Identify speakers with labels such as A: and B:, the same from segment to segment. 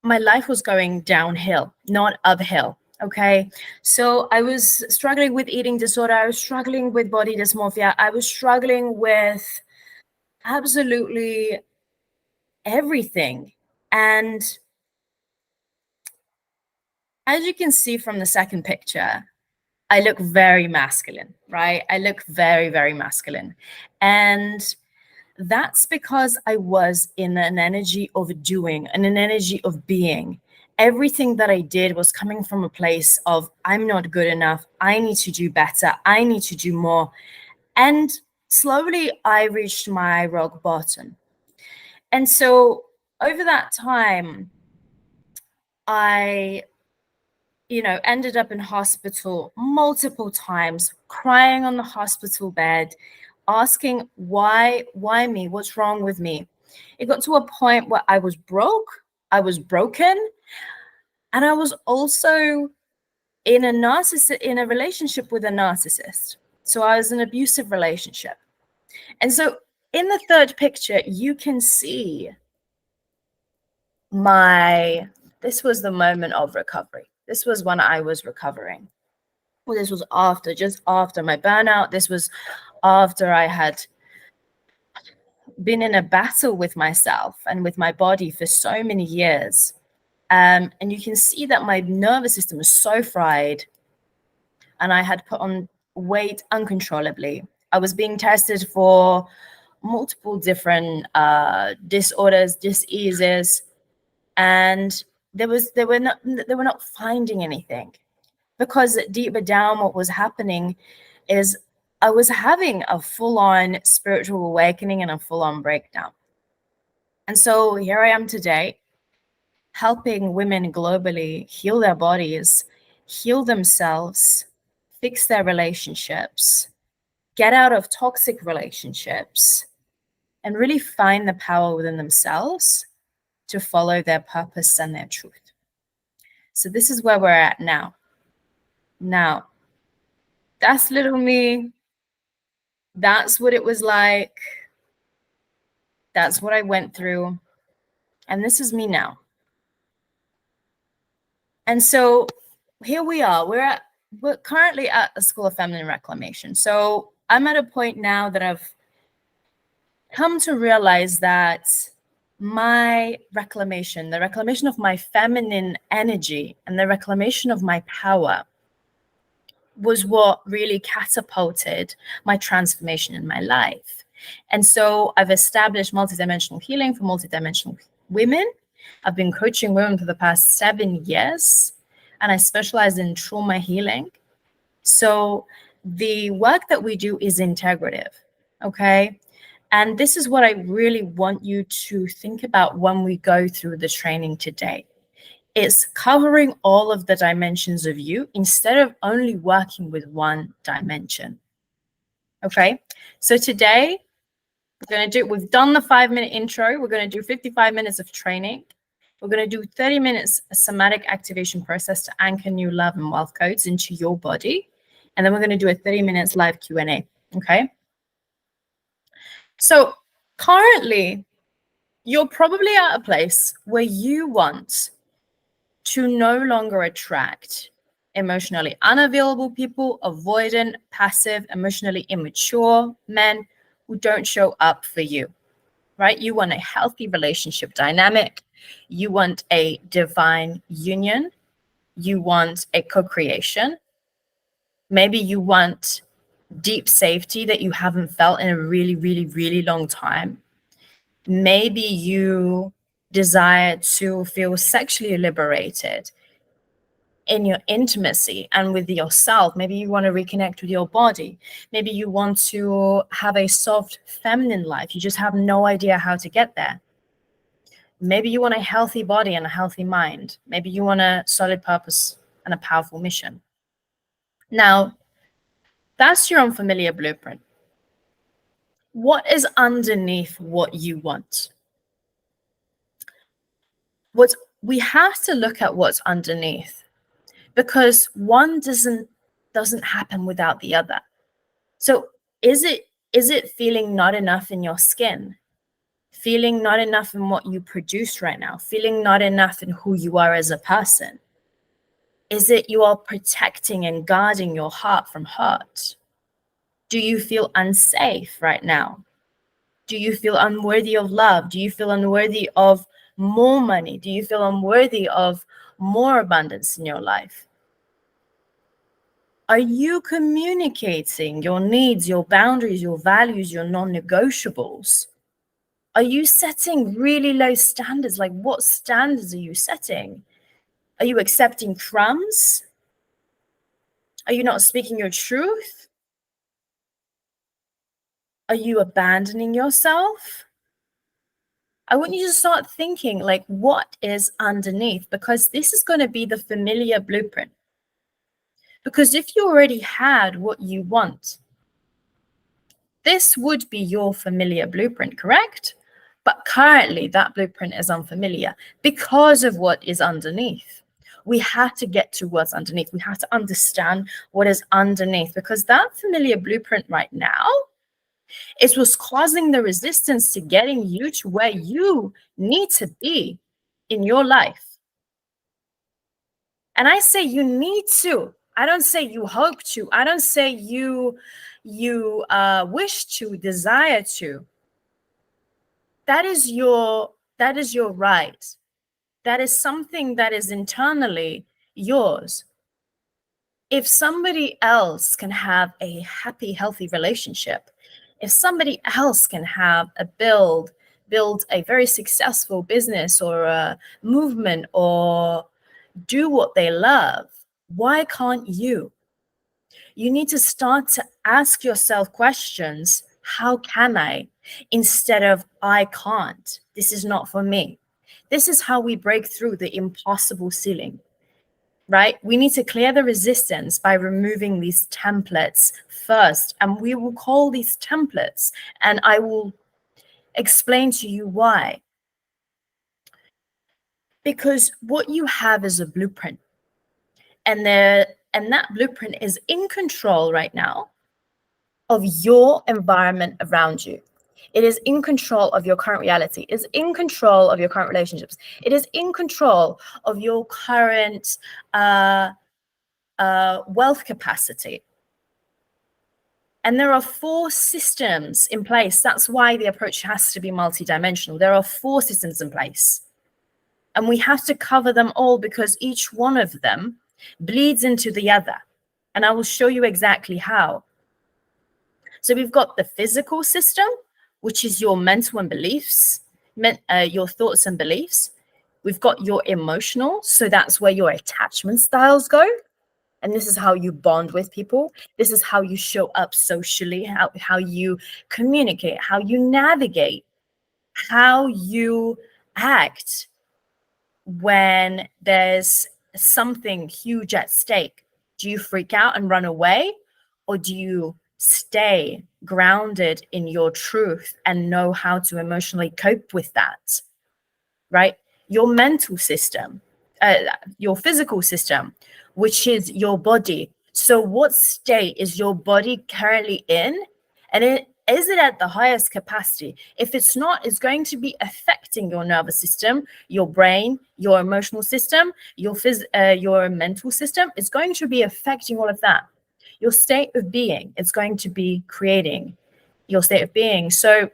A: my life was going downhill, not uphill. Okay. So I was struggling with eating disorder. I was struggling with body dysmorphia. I was struggling with absolutely everything. And as you can see from the second picture, I look very masculine, right? I look very, very masculine. And that's because I was in an energy of doing and an energy of being. Everything that I did was coming from a place of, I'm not good enough. I need to do better. I need to do more. And slowly I reached my rock bottom. And so over that time, I ended up in hospital multiple times, crying on the hospital bed, asking why me? What's wrong with me? It got to a point where I was broke, I was broken, and I was also in a relationship with a narcissist. So I was in an abusive relationship. And so in the third picture, you can see this was the moment of recovery. This was when I was recovering. Well, this was just after my burnout. This was after I had been in a battle with myself and with my body for so many years. And you can see that my nervous system was so fried, and I had put on weight uncontrollably. I was being tested for multiple different disorders, diseases, and they were not finding anything, because deeper down what was happening is I was having a full-on spiritual awakening and a full-on breakdown. And so here I am today, helping women globally heal their bodies, heal themselves, fix their relationships, get out of toxic relationships, and really find the power within themselves to follow their purpose and their truth. So this is where we're at now. Now, that's little me. That's what it was like. That's what I went through. And this is me now. And so here we are. We're currently at the School of Feminine Reclamation. So I'm at a point now that I've come to realize that my reclamation, the reclamation of my feminine energy and the reclamation of my power was what really catapulted my transformation in my life. And so I've established multidimensional healing for multidimensional women. I've been coaching women for the past 7 years, and I specialize in trauma healing. So the work that we do is integrative, okay? And this is what I really want you to think about when we go through the training today. It's covering all of the dimensions of you instead of only working with one dimension. Okay, so today we've done the 5-minute intro. We're going to do 55 minutes of training. We're going to do 30 minutes somatic activation process to anchor new love and wealth codes into your body. And then we're going to do a 30 minutes live Q&A. Okay. So currently, you're probably at a place where you want to no longer attract emotionally unavailable people, avoidant, passive, emotionally immature men who don't show up for you, right? You want a healthy relationship dynamic. You want a divine union. You want a co-creation. Maybe you want deep safety that you haven't felt in a really, really, really long time. Maybe you desire to feel sexually liberated in your intimacy and with yourself. Maybe you want to reconnect with your body. Maybe you want to have a soft feminine life. You just have no idea how to get there. Maybe you want a healthy body and a healthy mind. Maybe you want a solid purpose and a powerful mission. Now, that's your unfamiliar blueprint. What is underneath what you want? We have to look at what's underneath, because one doesn't happen without the other. So is it feeling not enough in your skin? feeling not enough in what you produce right now, feeling not enough in who you are as a person? Is it you are protecting and guarding your heart from hurt? Do you feel unsafe right now? Do you feel unworthy of love? Do you feel unworthy of more money? Do you feel unworthy of more abundance in your life? Are you communicating your needs, your boundaries, your values, your non-negotiables? Are you setting really low standards? Like, what standards are you setting? Are you accepting crumbs? Are you not speaking your truth? Are you abandoning yourself? I want you to start thinking, like, what is underneath? Because this is going to be the familiar blueprint. Because if you already had what you want, this would be your familiar blueprint, correct? But currently that blueprint is unfamiliar because of what is underneath. We have to get to what's underneath. We have to understand what is underneath, because that familiar blueprint right now, it was causing the resistance to getting you to where you need to be in your life. And I say you need to. I don't say you hope to. I don't say you wish to, desire to. That is your right. That is something that is internally yours. If somebody else can have a happy, healthy relationship, if somebody else can have build a very successful business or a movement or do what they love, why can't you? You need to start to ask yourself questions. How can I? Instead of I can't. This is not for me. This is how we break through the impossible ceiling, right? We need to clear the resistance by removing these templates first. And we will call these templates, and I will explain to you why. Because what you have is a blueprint. And that blueprint is in control right now of your environment around you. It is in control of your current reality. It is in control of your current relationships. It is in control of your current wealth capacity. And there are 4 systems in place. That's why the approach has to be multidimensional. There are 4 systems in place. And we have to cover them all because each one of them bleeds into the other. And I will show you exactly how. So we've got the physical system, which is your mental and beliefs, your thoughts and beliefs. We've got your emotional, so that's where your attachment styles go. And this is how you bond with people. This is how you show up socially, how you communicate, how you navigate, how you act when there's something huge at stake. Do you freak out and run away? Or do you stay grounded in your truth and know how to emotionally cope with that, right? Your mental system, your physical system, which is your body. So what state is your body currently in? And is it at the highest capacity? If it's not, it's going to be affecting your nervous system, your brain, your emotional system, your mental system. It's going to be affecting all of that. Your state of being, it's going to be creating your state of being. So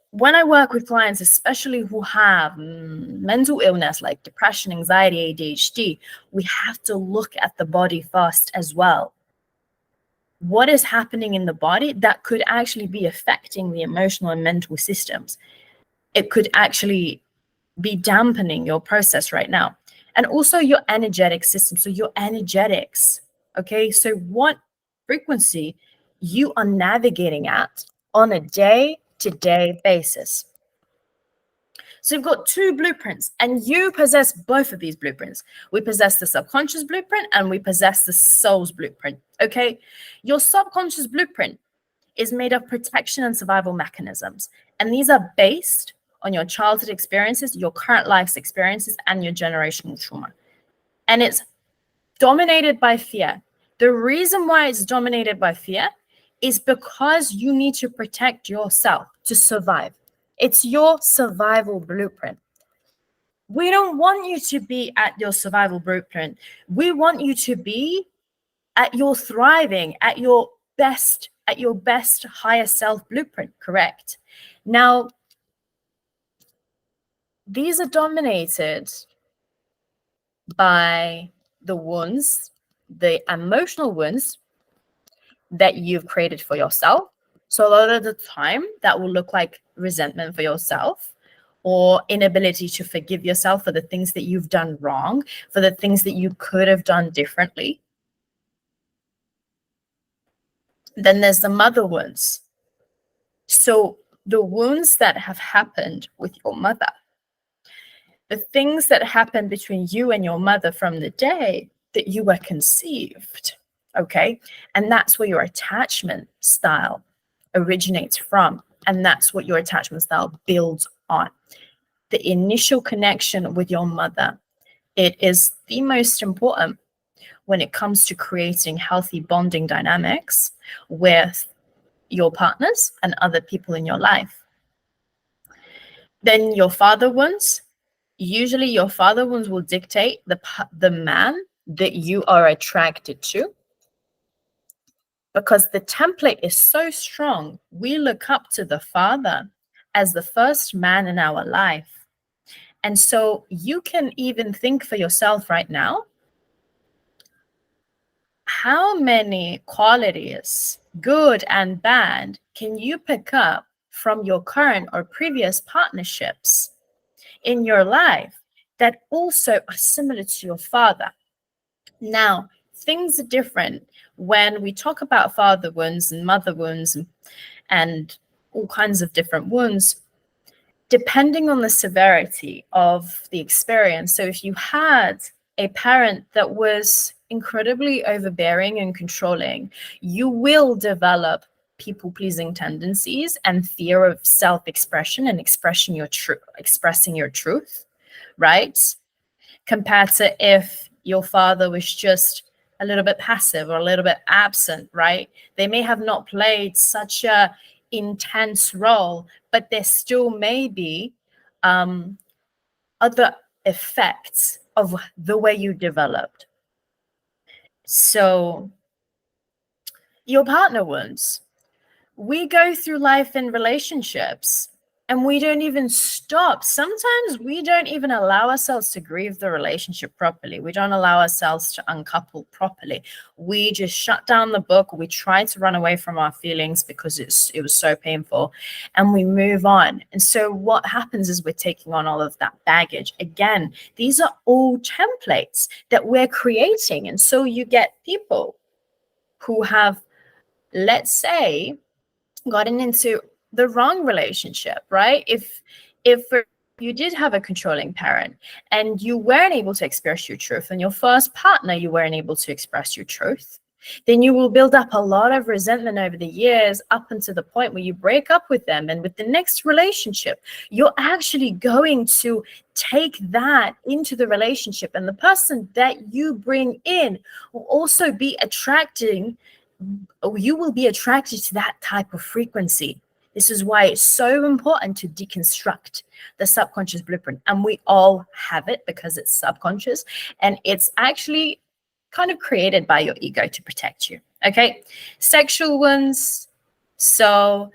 A: when I work with clients, especially who have mental illness like depression, anxiety, ADHD, we have to look at the body first as well. What is happening in the body that could actually be affecting the emotional and mental systems? It could actually be dampening your process right now. And also your energetic system. So your energetics, okay? So what frequency you are navigating at on a day-to-day basis. So you've got 2 blueprints, and you possess both of these blueprints. We possess the subconscious blueprint and we possess the soul's blueprint, okay? Your subconscious blueprint is made of protection and survival mechanisms. And these are based on your childhood experiences, your current life's experiences, and your generational trauma. And it's dominated by fear. The reason why it's dominated by fear is because you need to protect yourself to survive. It's your survival blueprint. We don't want you to be at your survival blueprint. We want you to be at your thriving, at your best, higher self blueprint, correct? Now, these are dominated by the wounds, the emotional wounds that you've created for yourself. So a lot of the time that will look like resentment for yourself or inability to forgive yourself for the things that you've done wrong, for the things that you could have done differently. Then there's the mother wounds. So the wounds that have happened with your mother, the things that happened between you and your mother from the day that you were conceived, okay? And that's where your attachment style originates from. And that's what your attachment style builds on. The initial connection with your mother, it is the most important when it comes to creating healthy bonding dynamics with your partners and other people in your life. Then your father wounds. Usually your father wounds will dictate the man that you are attracted to, because the template is so strong. We look up to the father as the first man in our life. And so you can even think for yourself right now, how many qualities, good and bad, can you pick up from your current or previous partnerships in your life that also are similar to your father? Now, things are different when we talk about father wounds and mother wounds and all kinds of different wounds, depending on the severity of the experience. So if you had a parent that was incredibly overbearing and controlling, you will develop people-pleasing tendencies and fear of self-expression and expressing your truth, right? Compared to if your father was just a little bit passive or a little bit absent, right? They may have not played such a intense role, but there still may be other effects of the way you developed. So your partner wounds. We go through life in relationships and we don't even stop. Sometimes we don't even allow ourselves to grieve the relationship properly. We don't allow ourselves to uncouple properly. We just shut down the book. We try to run away from our feelings because it was so painful, and we move on. And so what happens is we're taking on all of that baggage. Again, these are all templates that we're creating. And so you get people who have, let's say, gotten into the wrong relationship, right? If you did have a controlling parent and you weren't able to express your truth, and your first partner, you weren't able to express your truth, then you will build up a lot of resentment over the years, up until the point where you break up with them. And with the next relationship, you're actually going to take that into the relationship. And the person that you bring in will also be you will be attracted to that type of frequency. This is why it's so important to deconstruct the subconscious blueprint. And we all have it because it's subconscious, and it's actually kind of created by your ego to protect you. Okay, sexual wounds. So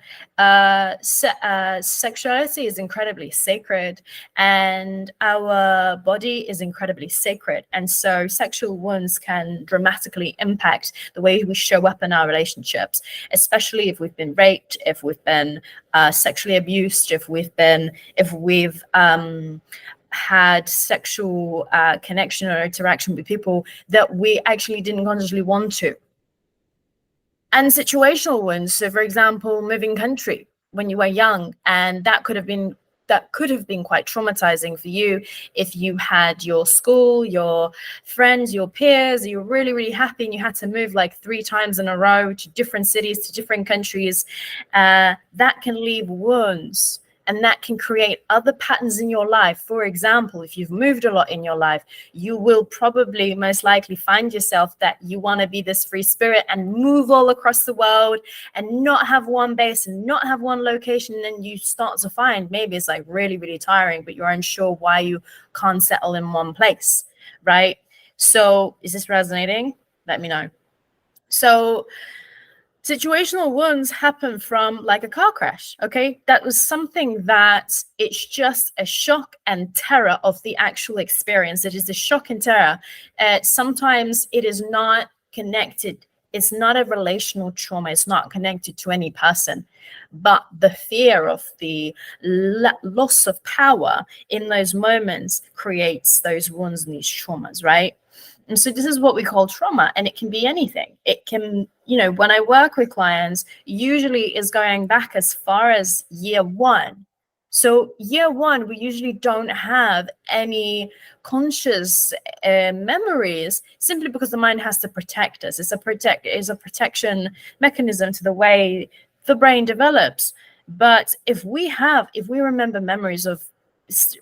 A: sexuality is incredibly sacred, and our body is incredibly sacred. And so sexual wounds can dramatically impact the way we show up in our relationships, especially if we've been raped, if we've been sexually abused, if we've had sexual connection or interaction with people that we actually didn't consciously want to. And situational wounds. So, for example, moving country when you were young, and that could have been quite traumatizing for you if you had your school, your friends, your peers, you were really, really happy and you had to move like 3 times in a row to different cities, to different countries. That can leave wounds And that can create other patterns in your life. For example, if you've moved a lot in your life, you will probably most likely find yourself that you want to be this free spirit and move all across the world and not have one base and not have one location. And then you start to find maybe it's like really, really tiring, but you're unsure why you can't settle in one place, right? So is this resonating? Let me know. So situational wounds happen from like a car crash, okay? That was something that it's just a shock and terror of the actual experience. It is a shock and terror. Sometimes it is not connected. It's not a relational trauma. It's not connected to any person. But the fear of the loss of power in those moments creates those wounds and these traumas, right? And so this is what we call trauma, and it can be anything. It can, when I work with clients, usually is going back as far as year one. So year one, we usually don't have any conscious memories simply because the mind has to protect us. It's a protection mechanism to the way the brain develops. But if we remember memories of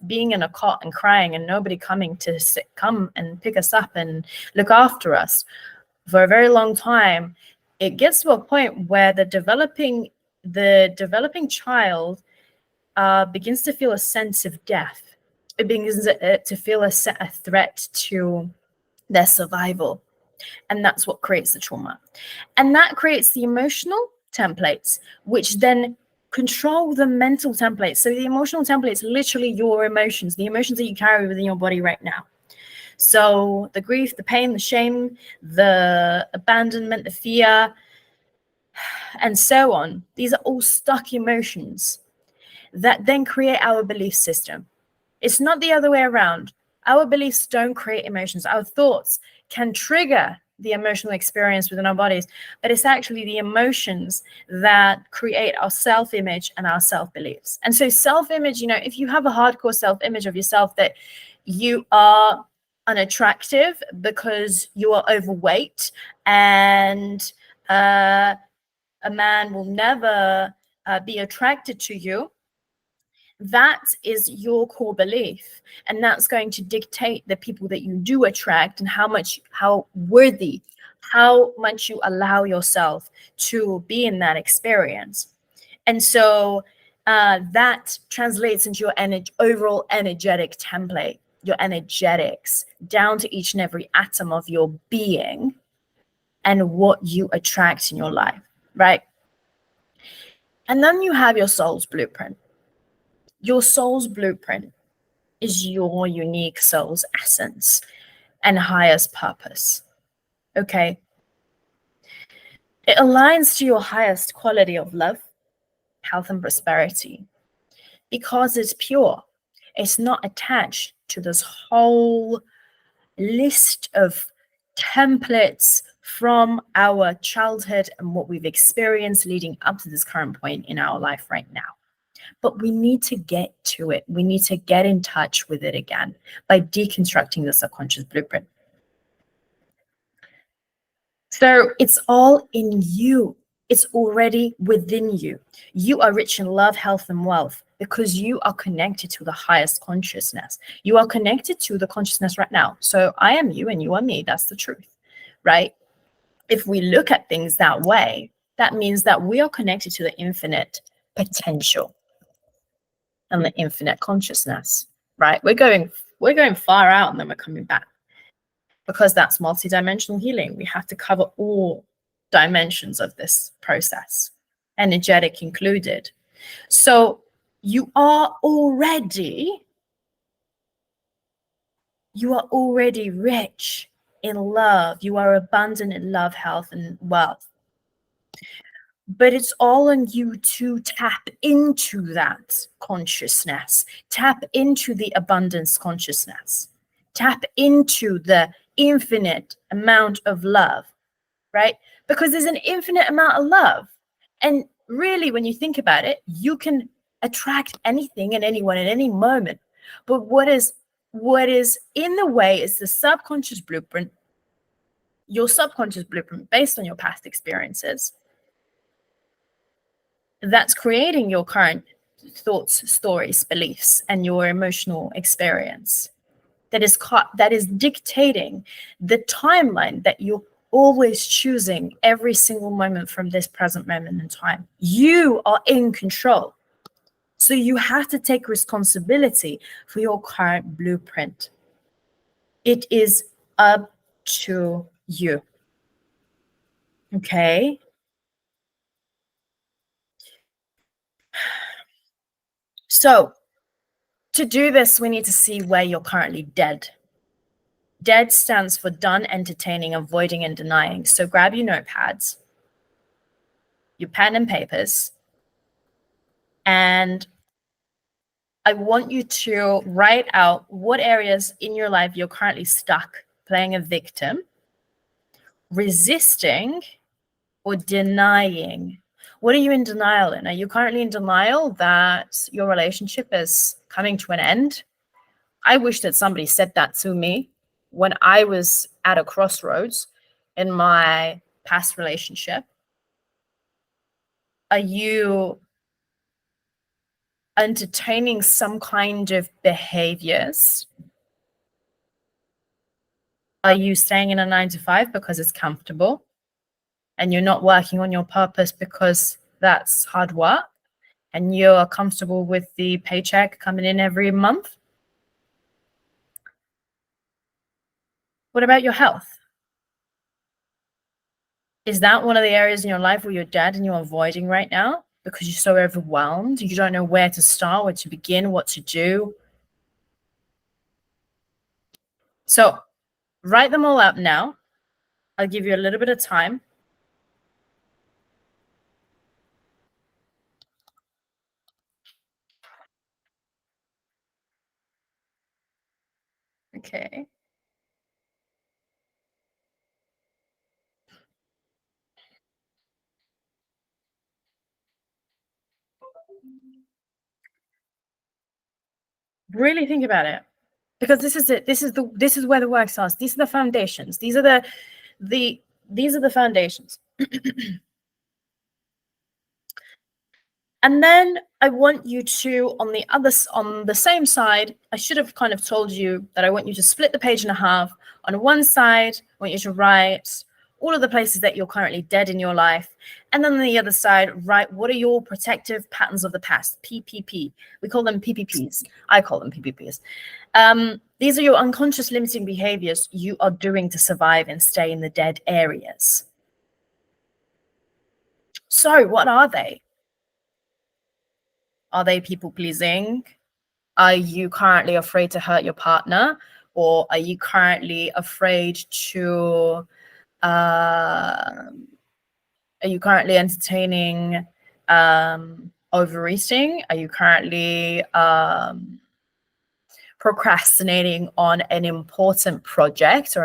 A: being in a cot and crying and nobody coming to come and pick us up and look after us for a very long time, it gets to a point where the developing child begins to feel a sense of death. It begins to feel a threat to their survival. And that's what creates the trauma. And that creates the emotional templates, which then control the mental templates. So the emotional templates, literally your emotions, the emotions that you carry within your body right now. So the grief, the pain, the shame, the abandonment, the fear, and so on. These are all stuck emotions that then create our belief system. It's not the other way around. Our beliefs don't create emotions. Our thoughts can trigger the emotional experience within our bodies, but it's actually the emotions that create our self-image and our self-beliefs. And so self-image, if you have a hardcore self-image of yourself that you are unattractive because you are overweight and a man will never be attracted to you, that is your core belief, and that's going to dictate the people that you do attract and how much you allow yourself to be in that experience. And so that translates into your overall energetic template, your energetics, down to each and every atom of your being and what you attract in your life, right? And then you have your soul's blueprint. Your soul's blueprint is your unique soul's essence and highest purpose. Okay? It aligns to your highest quality of love, health, and prosperity because it's pure. It's not attached to this whole list of templates from our childhood and what we've experienced leading up to this current point in our life right now. But we need to get to it. We need to get in touch with it again by deconstructing the subconscious blueprint. So it's all in you. It's already within you. You are rich in love, health, and wealth because you are connected to the highest consciousness. You are connected to the consciousness right now. So I am you and you are me. That's the truth, right? If we look at things that way, that means that we are connected to the infinite potential and the infinite consciousness, right? We're going far out and then we're coming back because that's multidimensional healing. We have to cover all dimensions of this process, energetic included. So you are already rich in love. You are abundant in love, health, and wealth. But it's all on you to tap into that consciousness, tap into the abundance consciousness, tap into the infinite amount of love, right? Because there's an infinite amount of love. And really, when you think about it, you can attract anything and anyone at any moment. But what is in the way is the subconscious blueprint, your subconscious blueprint based on your past experiences, that's creating your current thoughts, stories, beliefs, and your emotional experience that is dictating the timeline that you're always choosing every single moment from this present moment in time. You are in control. So you have to take responsibility for your current blueprint. It is up to you. Okay? So to do this, we need to see where you're currently dead. Dead stands for done, entertaining, avoiding, and denying. So grab your notepads, your pen and papers, and I want you to write out what areas in your life you're currently stuck, playing a victim, resisting, or denying. What are you in denial in? Are you currently in denial that your relationship is coming to an end? I wish that somebody said that to me when I was at a crossroads in my past relationship. Are you entertaining some kind of behaviors? Are you staying in a 9 to 5 because it's comfortable and you're not working on your purpose because that's hard work and you're comfortable with the paycheck coming in every month? What about your health? Is that one of the areas in your life where you're dead and you're avoiding right now because you're so overwhelmed? You don't know where to start, where to begin, what to do. So write them all out now. I'll give you a little bit of time. Okay. Really think about it, because this is it. This is where the work starts. These are the foundations. These are the foundations. And then I want you to, on the same side, I should have kind of told you that I want you to split the page in half. On one side, I want you to write all of the places that you're currently dead in your life. And then on the other side, write what are your protective patterns of the past, PPP. We call them PPPs. I call them PPPs. These are your unconscious limiting behaviors you are doing to survive and stay in the dead areas. So what are they? Are they people pleasing? Are you currently afraid to hurt your partner? Or are you currently afraid to, are you currently entertaining overeating? Are you currently procrastinating on an important project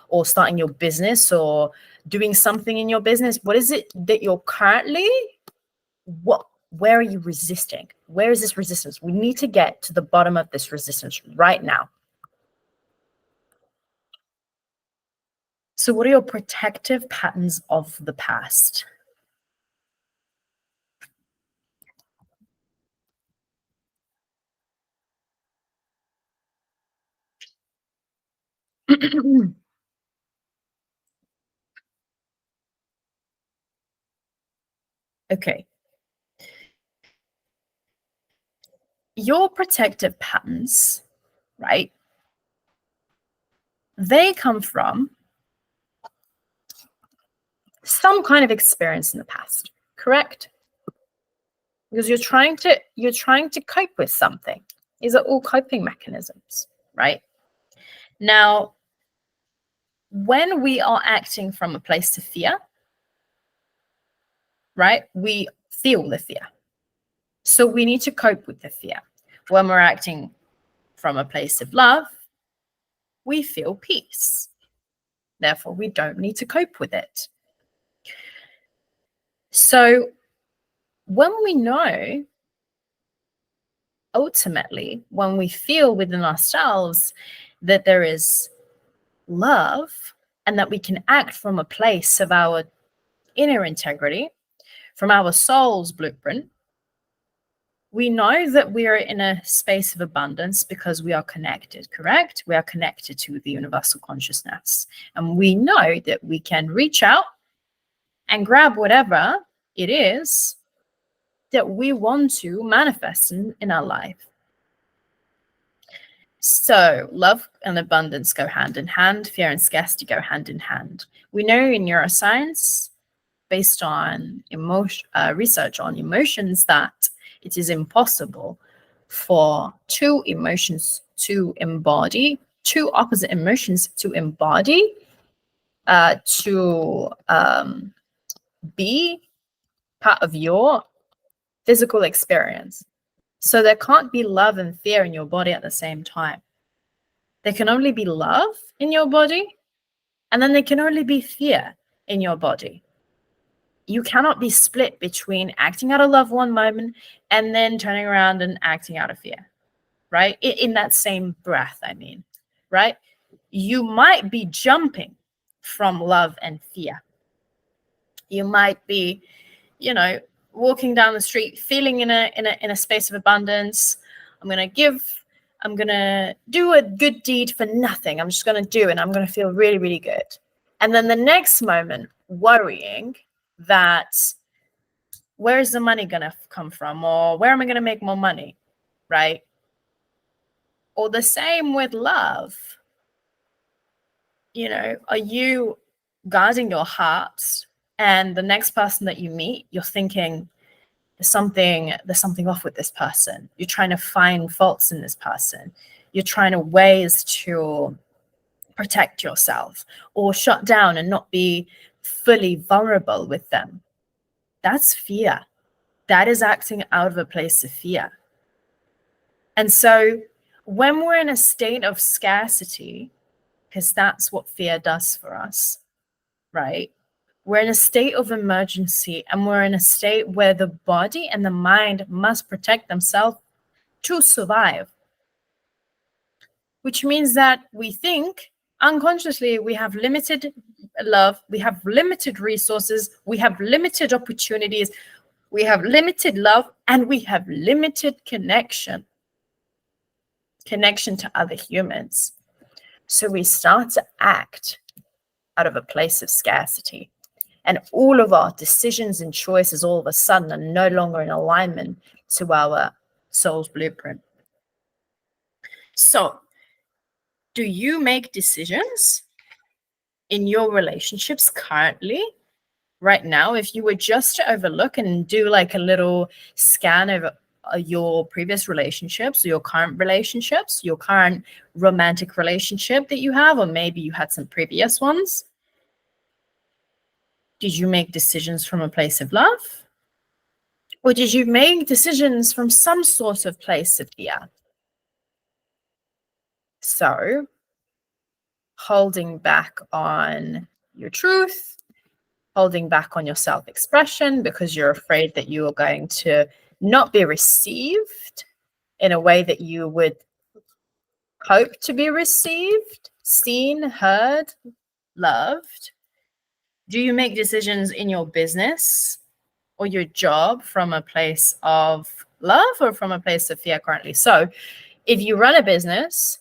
A: or starting your business or doing something in your business? What is it that you're currently, where are you resisting? Where is this resistance? We need to get to the bottom of this resistance right now. So what are your protective patterns of the past? Okay. Your protective patterns, right? They come from some kind of experience in the past, correct? Because you're trying to cope with something. These are all coping mechanisms, right? Now, when we are acting from a place of fear, right, we feel the fear. So we need to cope with the fear. When we're acting from a place of love, we feel peace. Therefore, we don't need to cope with it. So when we know, ultimately, when we feel within ourselves that there is love and that we can act from a place of our inner integrity, from our soul's blueprint, We know that we are in a space of abundance because we are connected, correct? We are connected to the universal consciousness. And we know that we can reach out and grab whatever it is that we want to manifest in our life. So love and abundance go hand in hand. Fear and scarcity go hand in hand. We know in neuroscience, based on research on emotions, that it is impossible for two emotions to embody, two opposite emotions to embody, to be part of your physical experience. So there can't be love and fear in your body at the same time. There can only be love in your body, and then there can only be fear in your body. You cannot be split between acting out of love one moment and then turning around and acting out of fear, right? In that same breath, I mean, right? You might be jumping from love and fear. You might be, walking down the street, feeling in a space of abundance. I'm gonna do a good deed for nothing. I'm just gonna do it, and I'm gonna feel really, really good. And then the next moment, worrying that where is the money going to come from, or where am I going to make more money, right? Or the same with love. Are you guarding your heart, and the next person that you meet, you're thinking there's something off with this person. You're trying to find faults in this person. You're trying to ways to protect yourself or shut down and not be fully vulnerable with them. That's fear. That is acting out of a place of fear. And so when we're in a state of scarcity, because that's what fear does for us, right? We're in a state of emergency, and we're in a state where the body and the mind must protect themselves to survive, which means that we think unconsciously we have limited love, we have limited resources, we have limited opportunities, we have limited love, and we have limited connection to other humans. So we start to act out of a place of scarcity. And all of our decisions and choices all of a sudden are no longer in alignment to our soul's blueprint. So, do you make decisions in your relationships currently, right now? If you were just to overlook and do like a little scan of your previous relationships, your current relationships, your current romantic relationship that you have, or maybe you had some previous ones, did you make decisions from a place of love? Or did you make decisions from some sort of place of fear? So, holding back on your truth, holding back on your self-expression because you're afraid that you are going to not be received in a way that you would hope to be received, seen, heard, loved. Do you make decisions in your business or your job from a place of love or from a place of fear currently? So if you run a business,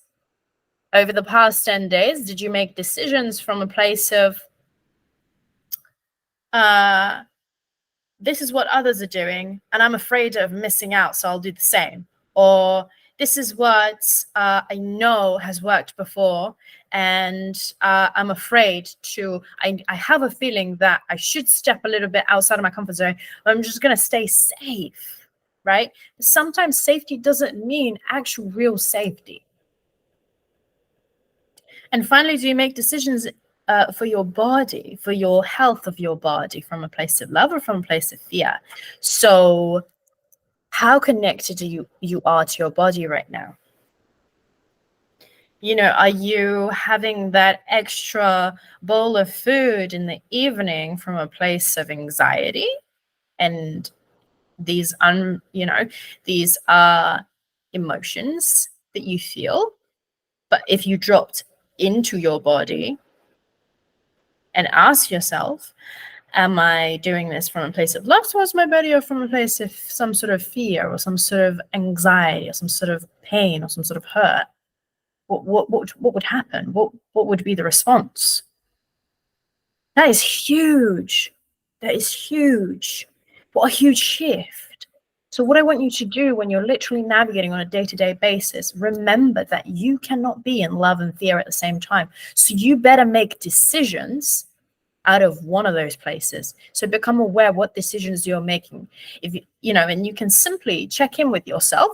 A: over the past 10 days, did you make decisions from a place of, this is what others are doing and I'm afraid of missing out, so I'll do the same? Or this is what I know has worked before, and I'm afraid to, I have a feeling that I should step a little bit outside of my comfort zone. I'm just going to stay safe, right? Sometimes safety doesn't mean actual real safety. And finally, do you make decisions for your body, for your health of your body, from a place of love or from a place of fear? So how connected you are to your body right now? Are you having that extra bowl of food in the evening from a place of anxiety? And these these are emotions that you feel. But if you dropped into your body and ask yourself, Am I doing this from a place of love towards my body, or from a place of some sort of fear, or some sort of anxiety, or some sort of pain, or some sort of hurt? What would happen? What would be the response? That is huge. That is huge. What a huge shift. So what I want you to do when you're literally navigating on a day-to-day basis, remember that you cannot be in love and fear at the same time. So you better make decisions out of one of those places. So become aware what decisions you're making. If you know, and you can simply check in with yourself.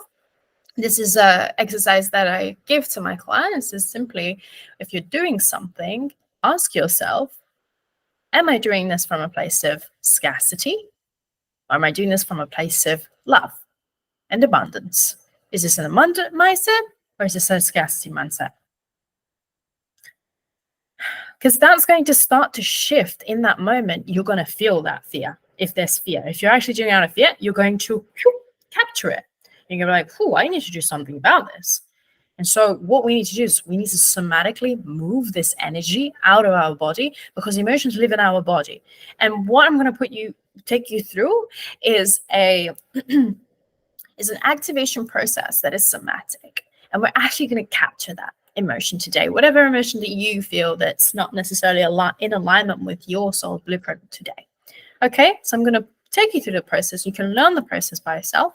A: This is a exercise that I give to my clients, is simply, if you're doing something, ask yourself, am I doing this from a place of scarcity? Or am I doing this from a place of love and abundance? Is this an abundant mindset, or is this a scarcity mindset? Because that's going to start to shift in that moment. You're going to feel that fear. If there's fear, if you're actually doing it out of fear, you're going to capture it. You're going to be like, I need to do something about this. And so what we need to do is we need to somatically move this energy out of our body, because emotions live in our body. And what I'm going to take you through is an activation process that is somatic. And we're actually going to capture that emotion today, whatever emotion that you feel that's not necessarily in alignment with your soul blueprint today. Okay, so I'm going to take you through the process. You can learn the process by yourself,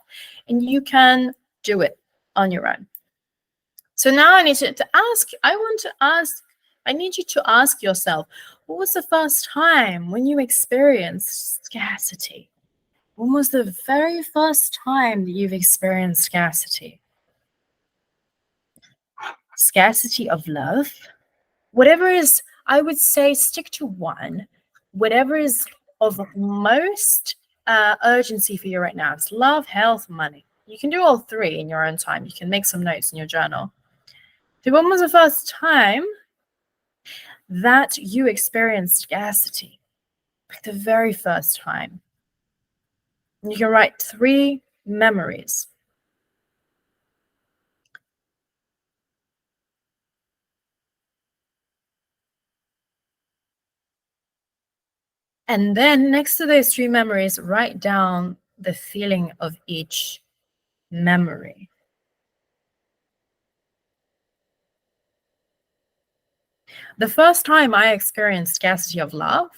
A: and you can do it on your own. So now I need I need you to ask yourself, what was the first time when you experienced scarcity? When was the very first time that you've experienced scarcity? Scarcity of love? Whatever is, I would say, stick to one. Whatever is of most urgency for you right now. It's love, health, money. You can do all three in your own time. You can make some notes in your journal. So when was the first time that you experienced scarcity? Like the very first time. And you can write 3 memories. And then next to those 3 memories, write down the feeling of each memory. The first time I experienced scarcity of love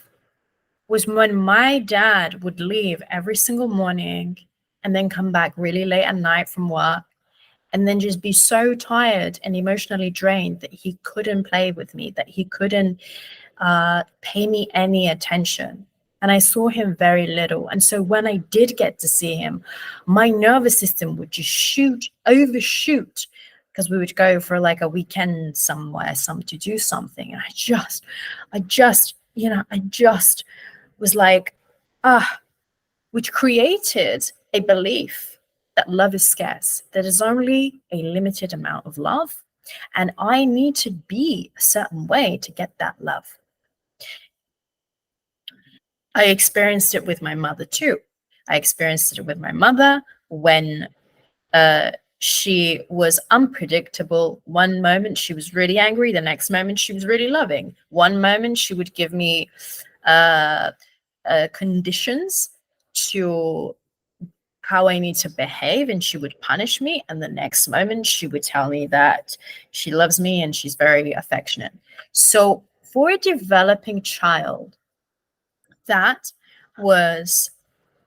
A: was when my dad would leave every single morning and then come back really late at night from work, and then just be so tired and emotionally drained that he couldn't play with me, that he couldn't pay me any attention. And I saw him very little. And so when I did get to see him, my nervous system would just overshoot, because we would go for like a weekend somewhere, to do something. And I just was like, which created a belief that love is scarce, that there's only a limited amount of love, and I need to be a certain way to get that love. I experienced it with my mother too. I experienced it with my mother when she was unpredictable. One moment she was really angry, the next moment she was really loving. One moment she would give me conditions to how I need to behave, and she would punish me. And the next moment she would tell me that she loves me and she's very affectionate. So for a developing child, that was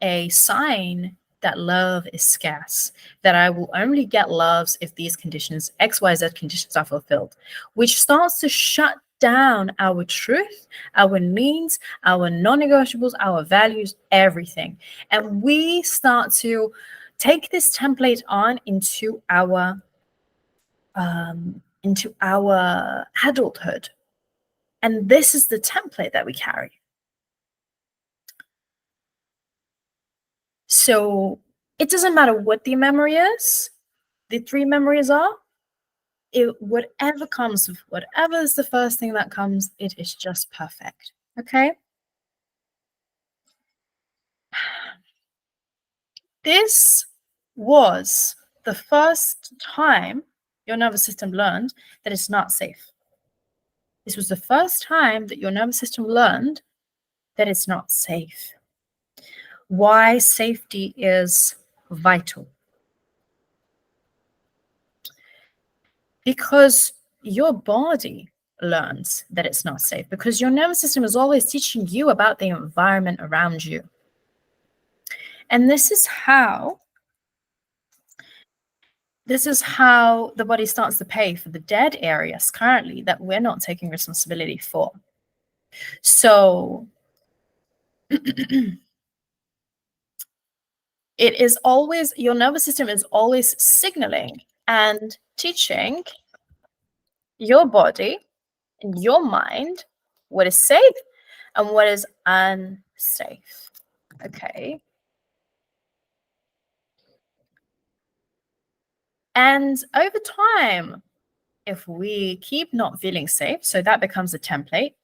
A: a sign that love is scarce, that I will only get loves if these conditions, XYZ conditions, are fulfilled, which starts to shut down our truth, our needs, our non-negotiables, our values, everything. And we start to take this template on into our adulthood. And this is the template that we carry. So it doesn't matter what the memory is, the 3 memories are, whatever comes, whatever is the first thing that comes, it is just perfect. Okay? This was the first time your nervous system learned that it's not safe. This was the first time that your nervous system learned that it's not safe. Why safety is vital. Because your body learns that it's not safe, because your nervous system is always teaching you about the environment around you. And this is how the body starts to pay for the dead areas currently that we're not taking responsibility for. So it is always, your nervous system is always signaling and teaching your body and your mind what is safe and what is unsafe. Okay. And over time, if we keep not feeling safe, so that becomes a template.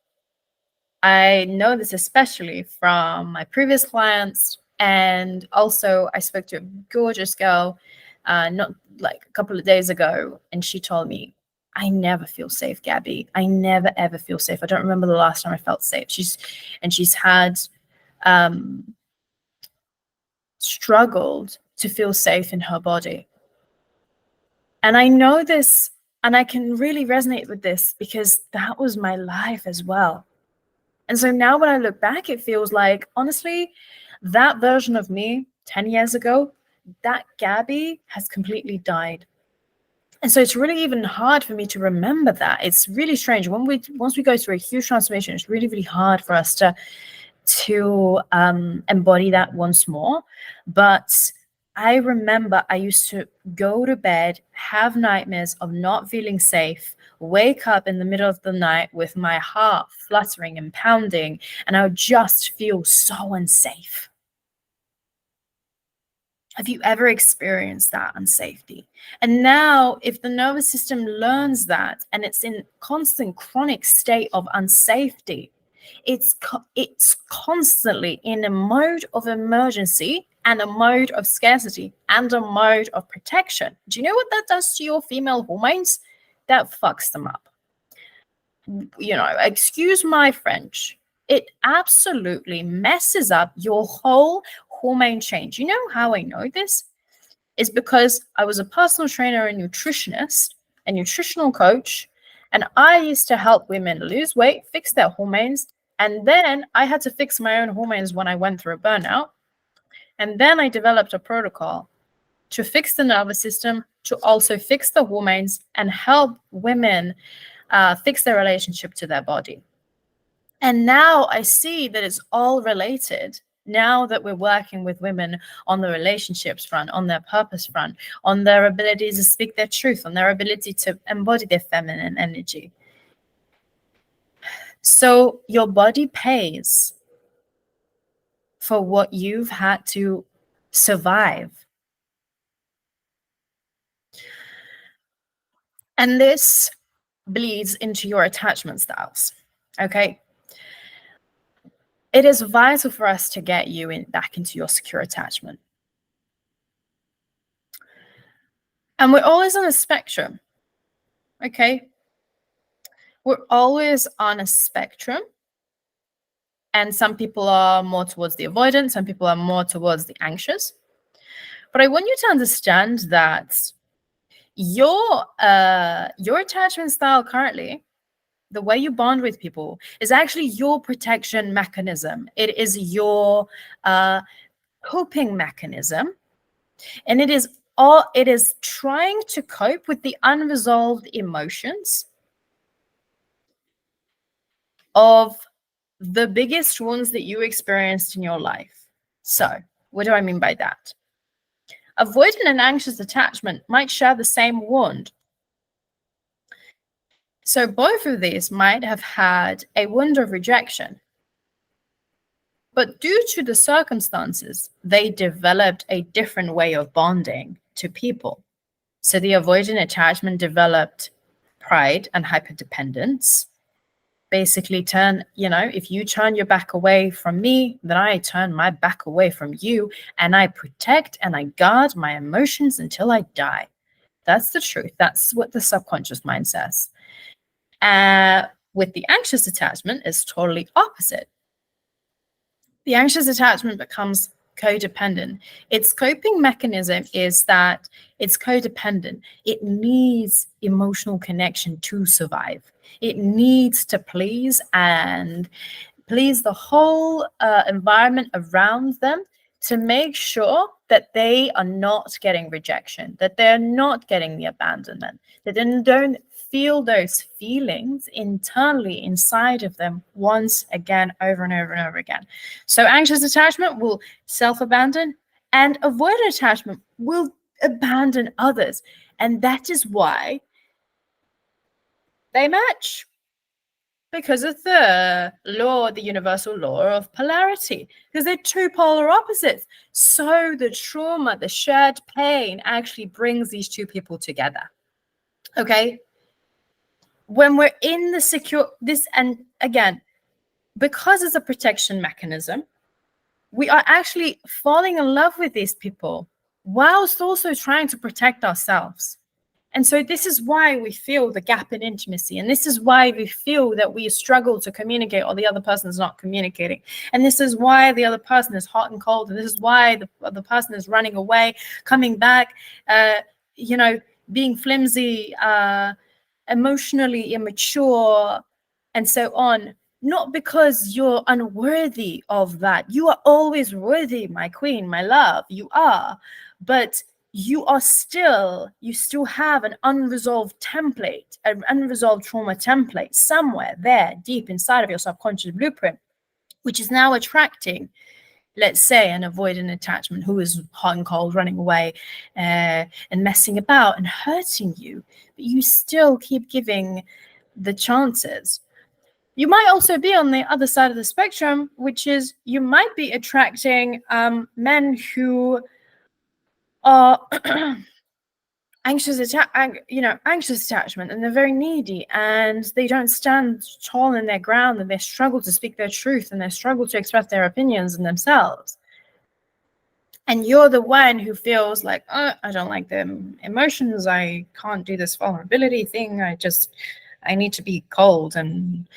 A: I know this especially from my previous clients, and also I spoke to a gorgeous girl not like a couple of days ago, and she told me, I never feel safe, Gabi. I never ever feel safe. I don't remember the last time I felt safe. She's had struggled to feel safe in her body. And I know this, and I can really resonate with this because that was my life as well. And so now when I look back, it feels like, honestly, that version of me 10 years ago, that Gabi has completely died. And so it's really even hard for me to remember that. It's really strange. Once we go through a huge transformation, it's really, really hard for us to embody that once more. But I remember I used to go to bed, have nightmares of not feeling safe, wake up in the middle of the night with my heart fluttering and pounding, and I would just feel so unsafe. Have you ever experienced that unsafety? And now, if the nervous system learns that and it's in constant chronic state of unsafety, it's constantly in a mode of emergency and a mode of scarcity and a mode of protection. Do you know what that does to your female hormones? That fucks them up. You know, excuse my French. It absolutely messes up your whole hormone change. You know how I know this? Is because I was a personal trainer and nutritionist, a nutritional coach, and I used to help women lose weight, fix their hormones, and then I had to fix my own hormones when I went through a burnout. And then I developed a protocol to fix the nervous system, to also fix the hormones and help women fix their relationship to their body. And now I see that it's all related. Now that we're working with women on the relationships front, on their purpose front, on their ability to speak their truth, on their ability to embody their feminine energy. So your body pays for what you've had to survive. And this bleeds into your attachment styles. Okay. It is vital for us to get you back into your secure attachment. And we're always on a spectrum. Okay. We're always on a spectrum. And some people are more towards the avoidant, some people are more towards the anxious. But I want you to understand that your attachment style currently, the way you bond with people, is actually your protection mechanism. It is your coping mechanism, and it is trying to cope with the unresolved emotions of the biggest wounds that you experienced in your life. So, what do I mean by that? Avoidant and anxious attachment might share the same wound. So both of these might have had a wound of rejection. But due to the circumstances, they developed a different way of bonding to people. So the avoidant attachment developed pride and hyperdependence. Basically if you turn your back away from me, then I turn my back away from you, and I protect and I guard my emotions until I die. That's the truth. That's what the subconscious mind says. With the anxious attachment, it's totally opposite. the anxious attachment becomes codependent. Its coping mechanism is that it's codependent. It needs emotional connection to survive. It needs to please and please the whole environment around them to make sure that they are not getting rejection, that they're not getting the abandonment, that they don't feel those feelings internally inside of them once again, over and over and over again. So anxious attachment will self-abandon, and avoidant attachment will abandon others. And that is why they match, because of the law, the universal law of polarity, because they're two polar opposites. So the trauma, the shared pain actually brings these two people together. Okay. When we're in the secure, this, and again, because it's a protection mechanism, we are actually falling in love with these people whilst also trying to protect ourselves. And so this is why we feel the gap in intimacy. And this is why we feel that we struggle to communicate, or the other person is not communicating. And this is why the other person is hot and cold. And this is why the other person is running away, coming back, being flimsy, emotionally immature, and so on. Not because you're unworthy of that. You are always worthy, my queen, my love. You are. But you still have an unresolved template, an unresolved trauma template somewhere there deep inside of your subconscious blueprint, which is now attracting, let's say, an avoidant attachment who is hot and cold, running away and messing about and hurting you. But you still keep giving the chances. You might also be on the other side of the spectrum, which is you might be attracting men who are anxious attachment, and they're very needy, and they don't stand tall in their ground, and they struggle to speak their truth, and they struggle to express their opinions and themselves. And you're the one who feels like, oh, I don't like the emotions, I can't do this vulnerability thing, I need to be cold. And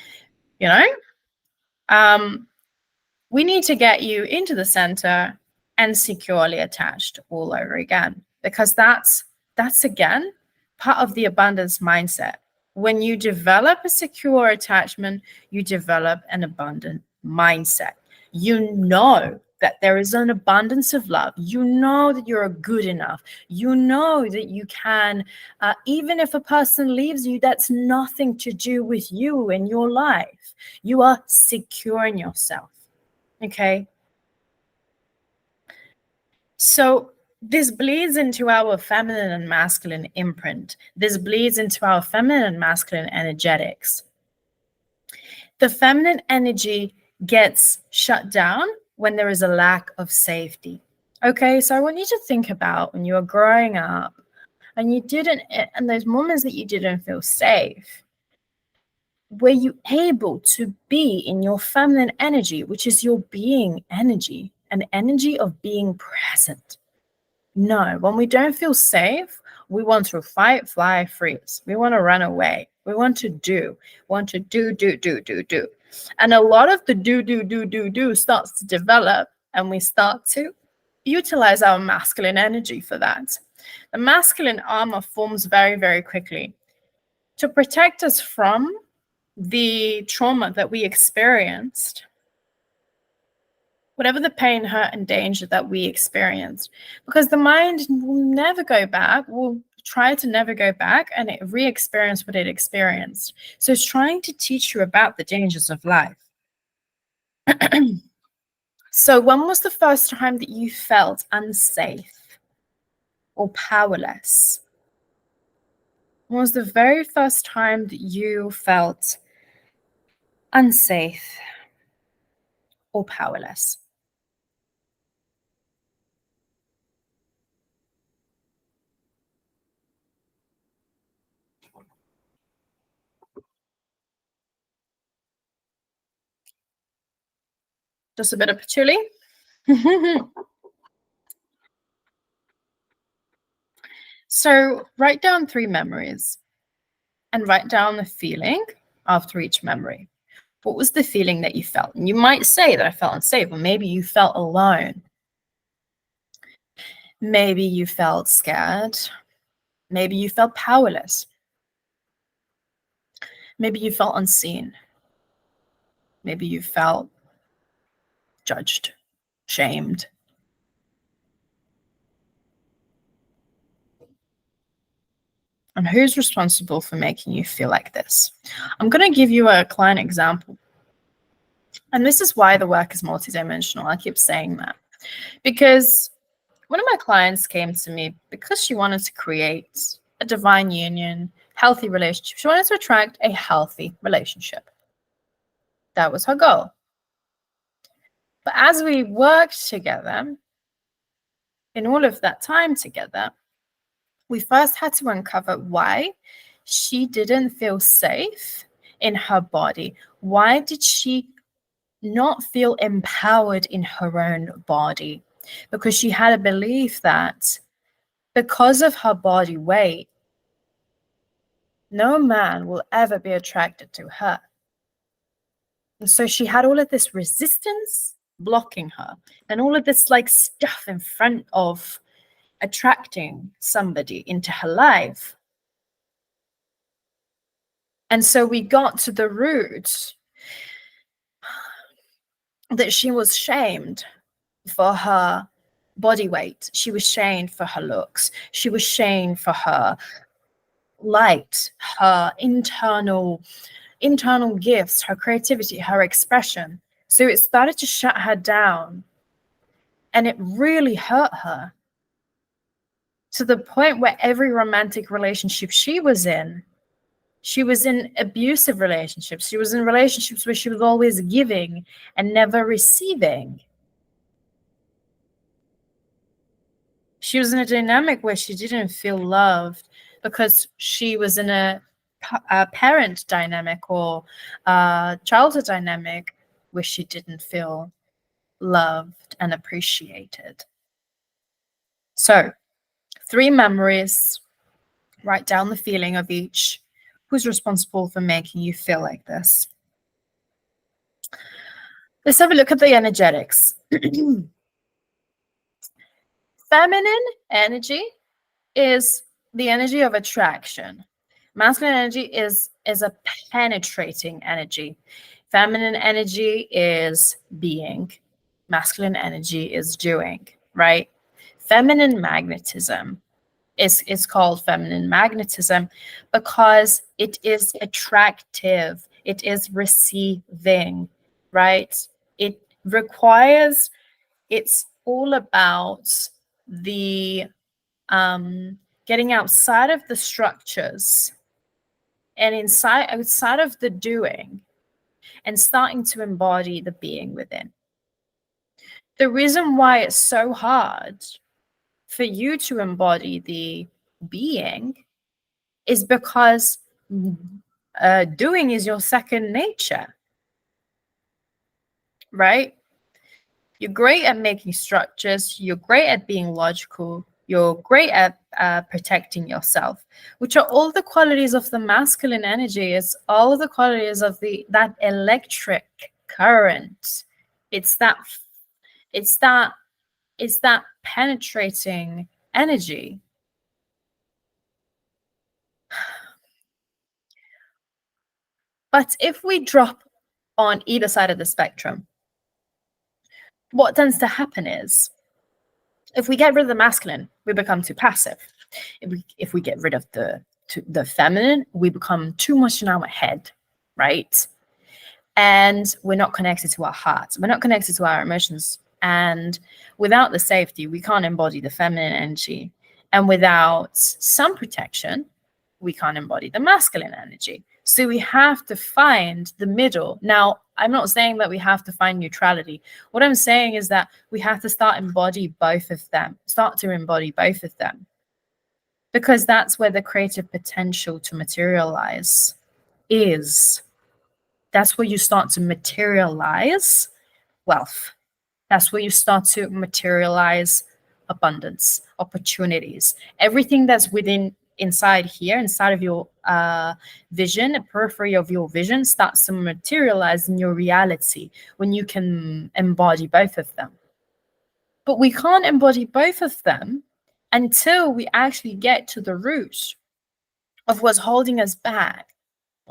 A: we need to get you into the center and securely attached all over again, because that's again part of the abundance mindset. When you develop a secure attachment, you develop an abundant mindset. You know that there is an abundance of love. You know that you're good enough. You know that you can, even if a person leaves you, that's nothing to do with you and your life. You are secure in yourself. Okay. So this bleeds into our feminine and masculine imprint. This bleeds into our feminine and masculine energetics. The feminine energy gets shut down when there is a lack of safety. Okay, so I want you to think about when you were growing up and those moments that you didn't feel safe. Were you able to be in your feminine energy, which is your being energy, an energy of being present? No, when we don't feel safe, we want to fight, fly, freeze. We want to run away. We want to do. And a lot of the do starts to develop, and we start to utilize our masculine energy for that. The masculine armor forms very, very quickly to protect us from the trauma that we experienced, whatever the pain, hurt, and danger that we experienced, because the mind will never go back, will try to never go back and re-experience what it experienced. So it's trying to teach you about the dangers of life. So when was the first time that you felt unsafe or powerless? When was the very first time that you felt unsafe or powerless? Just a bit of patchouli. So write down 3 memories and write down the feeling after each memory. What was the feeling that you felt? And you might say that I felt unsafe, or maybe you felt alone. Maybe you felt scared. Maybe you felt powerless. Maybe you felt unseen. Maybe you felt judged, shamed. And who's responsible for making you feel like this? I'm going to give you a client example. And this is why the work is multidimensional. I keep saying that. Because one of my clients came to me because she wanted to create a divine union, healthy relationship. She wanted to attract a healthy relationship. That was her goal. But as we worked together, in all of that time together, we first had to uncover why she didn't feel safe in her body. Why did she not feel empowered in her own body? Because she had a belief that because of her body weight, no man will ever be attracted to her. And so she had all of this resistance blocking her, and all of this like stuff in front of attracting somebody into her life. And so we got to the root that she was shamed for her body weight. She was shamed for her looks. She was shamed for her light, her internal gifts, her creativity, her expression. So it started to shut her down, and it really hurt her to the point where every romantic relationship she was in abusive relationships. She was in relationships where she was always giving and never receiving. She was in a dynamic where she didn't feel loved because she was in a parent dynamic or a childhood dynamic where she didn't feel loved and appreciated. So 3 memories, write down the feeling of each. Who's responsible for making you feel like this? Let's have a look at the energetics. Feminine energy is the energy of attraction. Masculine energy is a penetrating energy. Feminine energy is being. Masculine energy is doing, right? Feminine magnetism is called feminine magnetism because it is attractive. It is receiving, right? It requires, it's all about the getting outside of the structures and outside of the doing and starting to embody the being within. The reason why it's so hard for you to embody the being is because doing is your second nature, right? You're great at making structures. You're great at being logical. You're great at protecting yourself, which are all the qualities of the masculine energy. It's all the qualities of that electric current. It's that penetrating energy. But if we drop on either side of the spectrum, what tends to happen is if we get rid of the masculine, we become too passive. If we get rid of the feminine, we become too much in our head, right? And we're not connected to our hearts. We're not connected to our emotions. And without the safety, we can't embody the feminine energy. And without some protection, we can't embody the masculine energy. So we have to find the middle. Now, I'm not saying that we have to find neutrality. What I'm saying is that we have to start to embody both of them. Because that's where the creative potential to materialize is. That's where you start to materialize wealth. That's where you start to materialize abundance, opportunities, everything that's within inside here, inside of your vision, a periphery of your vision, starts to materialize in your reality when you can embody both of them. But we can't embody both of them until we actually get to the root of what's holding us back,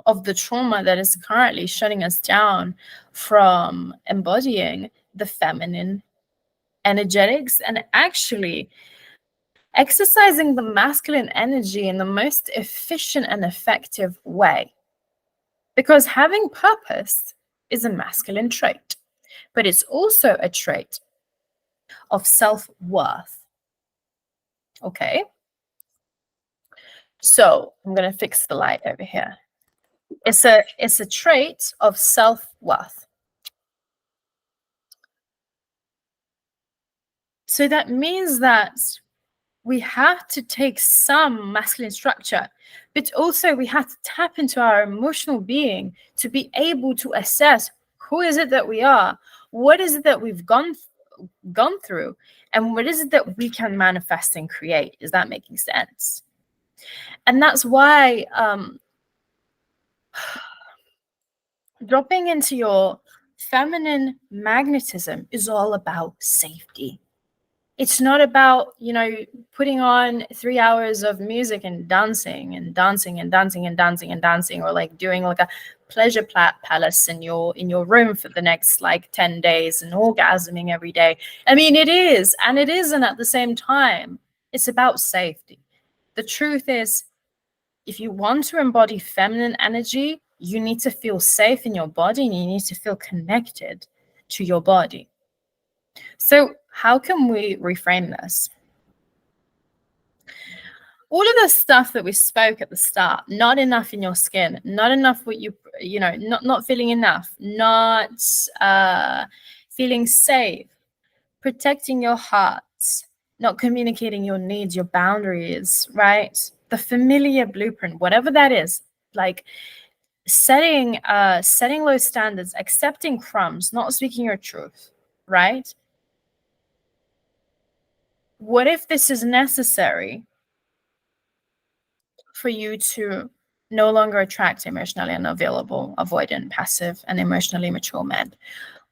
A: of the trauma that is currently shutting us down from embodying the feminine energetics and actually exercising the masculine energy in the most efficient and effective way. Because having purpose is a masculine trait, but it's also a trait of self-worth. Okay? So I'm going to fix the light over here. It's a trait of self-worth. So that means that we have to take some masculine structure, but also we have to tap into our emotional being to be able to assess who is it that we are, what is it that we've gone through, and what is it that we can manifest and create. Is that making sense? And that's why dropping into your feminine magnetism is all about safety. It's not about, putting on 3 hours of music and dancing and dancing and dancing and dancing and dancing, or like doing like a pleasure palace in your room for the next like 10 days and orgasming every day. I mean, it is, and it isn't at the same time. It's about safety. The truth is, if you want to embody feminine energy, you need to feel safe in your body and you need to feel connected to your body. So how can we reframe this? All of the stuff that we spoke at the start, not enough in your skin, not enough what not feeling enough, not feeling safe, protecting your heart, not communicating your needs, your boundaries, right? The familiar blueprint, whatever that is, like setting low standards, accepting crumbs, not speaking your truth, right? What if this is necessary for you to no longer attract emotionally unavailable, avoidant, passive, and emotionally mature men?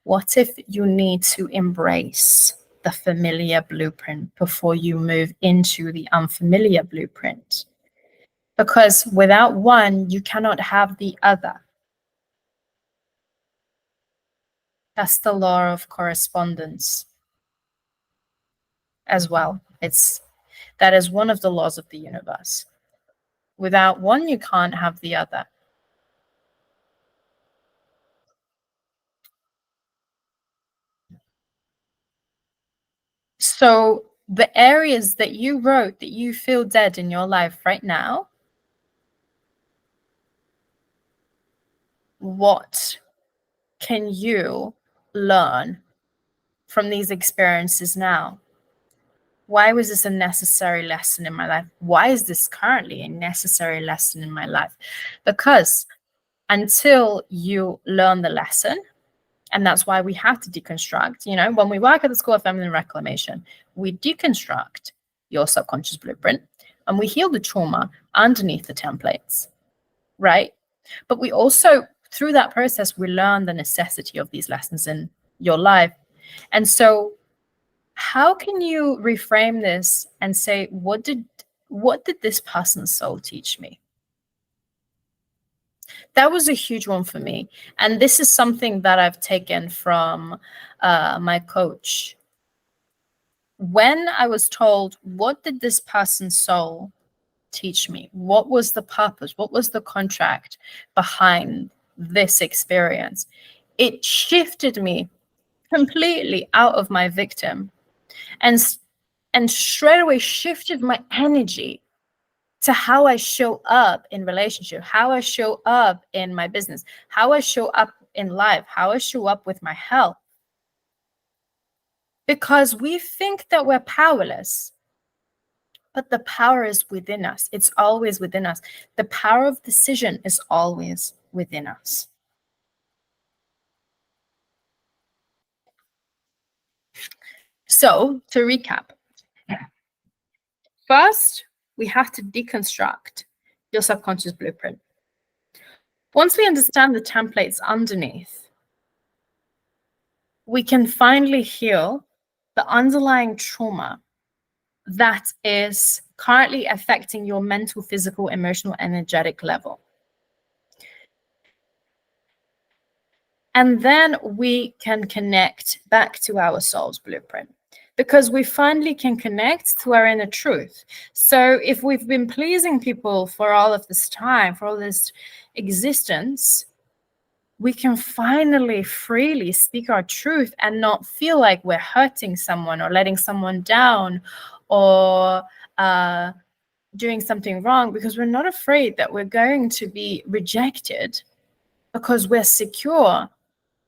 A: What if you need to embrace the familiar blueprint before you move into the unfamiliar blueprint? Because without one, you cannot have the other. That's the law of correspondence as well. That is one of the laws of the universe. Without one, you can't have the other. So the areas that you wrote that you feel dead in your life right now, what can you learn from these experiences now? Why was this a necessary lesson in my life? Why is this currently a necessary lesson in my life? Because until you learn the lesson, and that's why we have to deconstruct, when we work at the School of Feminine Reclamation, we deconstruct your subconscious blueprint and we heal the trauma underneath the templates, right? But we also, through that process, we learn the necessity of these lessons in your life. And so how can you reframe this and say, what did this person's soul teach me? That was a huge one for me. And this is something that I've taken from my coach. When I was told, what did this person's soul teach me? What was the purpose? What was the contract behind this experience? It shifted me completely out of my victim and straight away shifted my energy to how I show up in relationship, how I show up in my business, how I show up in life, how I show up with my health. Because we think that we're powerless, but the power is within us. It's always within us. The power of decision is always within us. So to recap, first, we have to deconstruct your subconscious blueprint. Once we understand the templates underneath, we can finally heal the underlying trauma that is currently affecting your mental, physical, emotional, energetic level. And then we can connect back to our soul's blueprint, because we finally can connect to our inner truth. So if we've been pleasing people for all of this time, for all this existence, we can finally freely speak our truth and not feel like we're hurting someone or letting someone down or doing something wrong, because we're not afraid that we're going to be rejected, because we're secure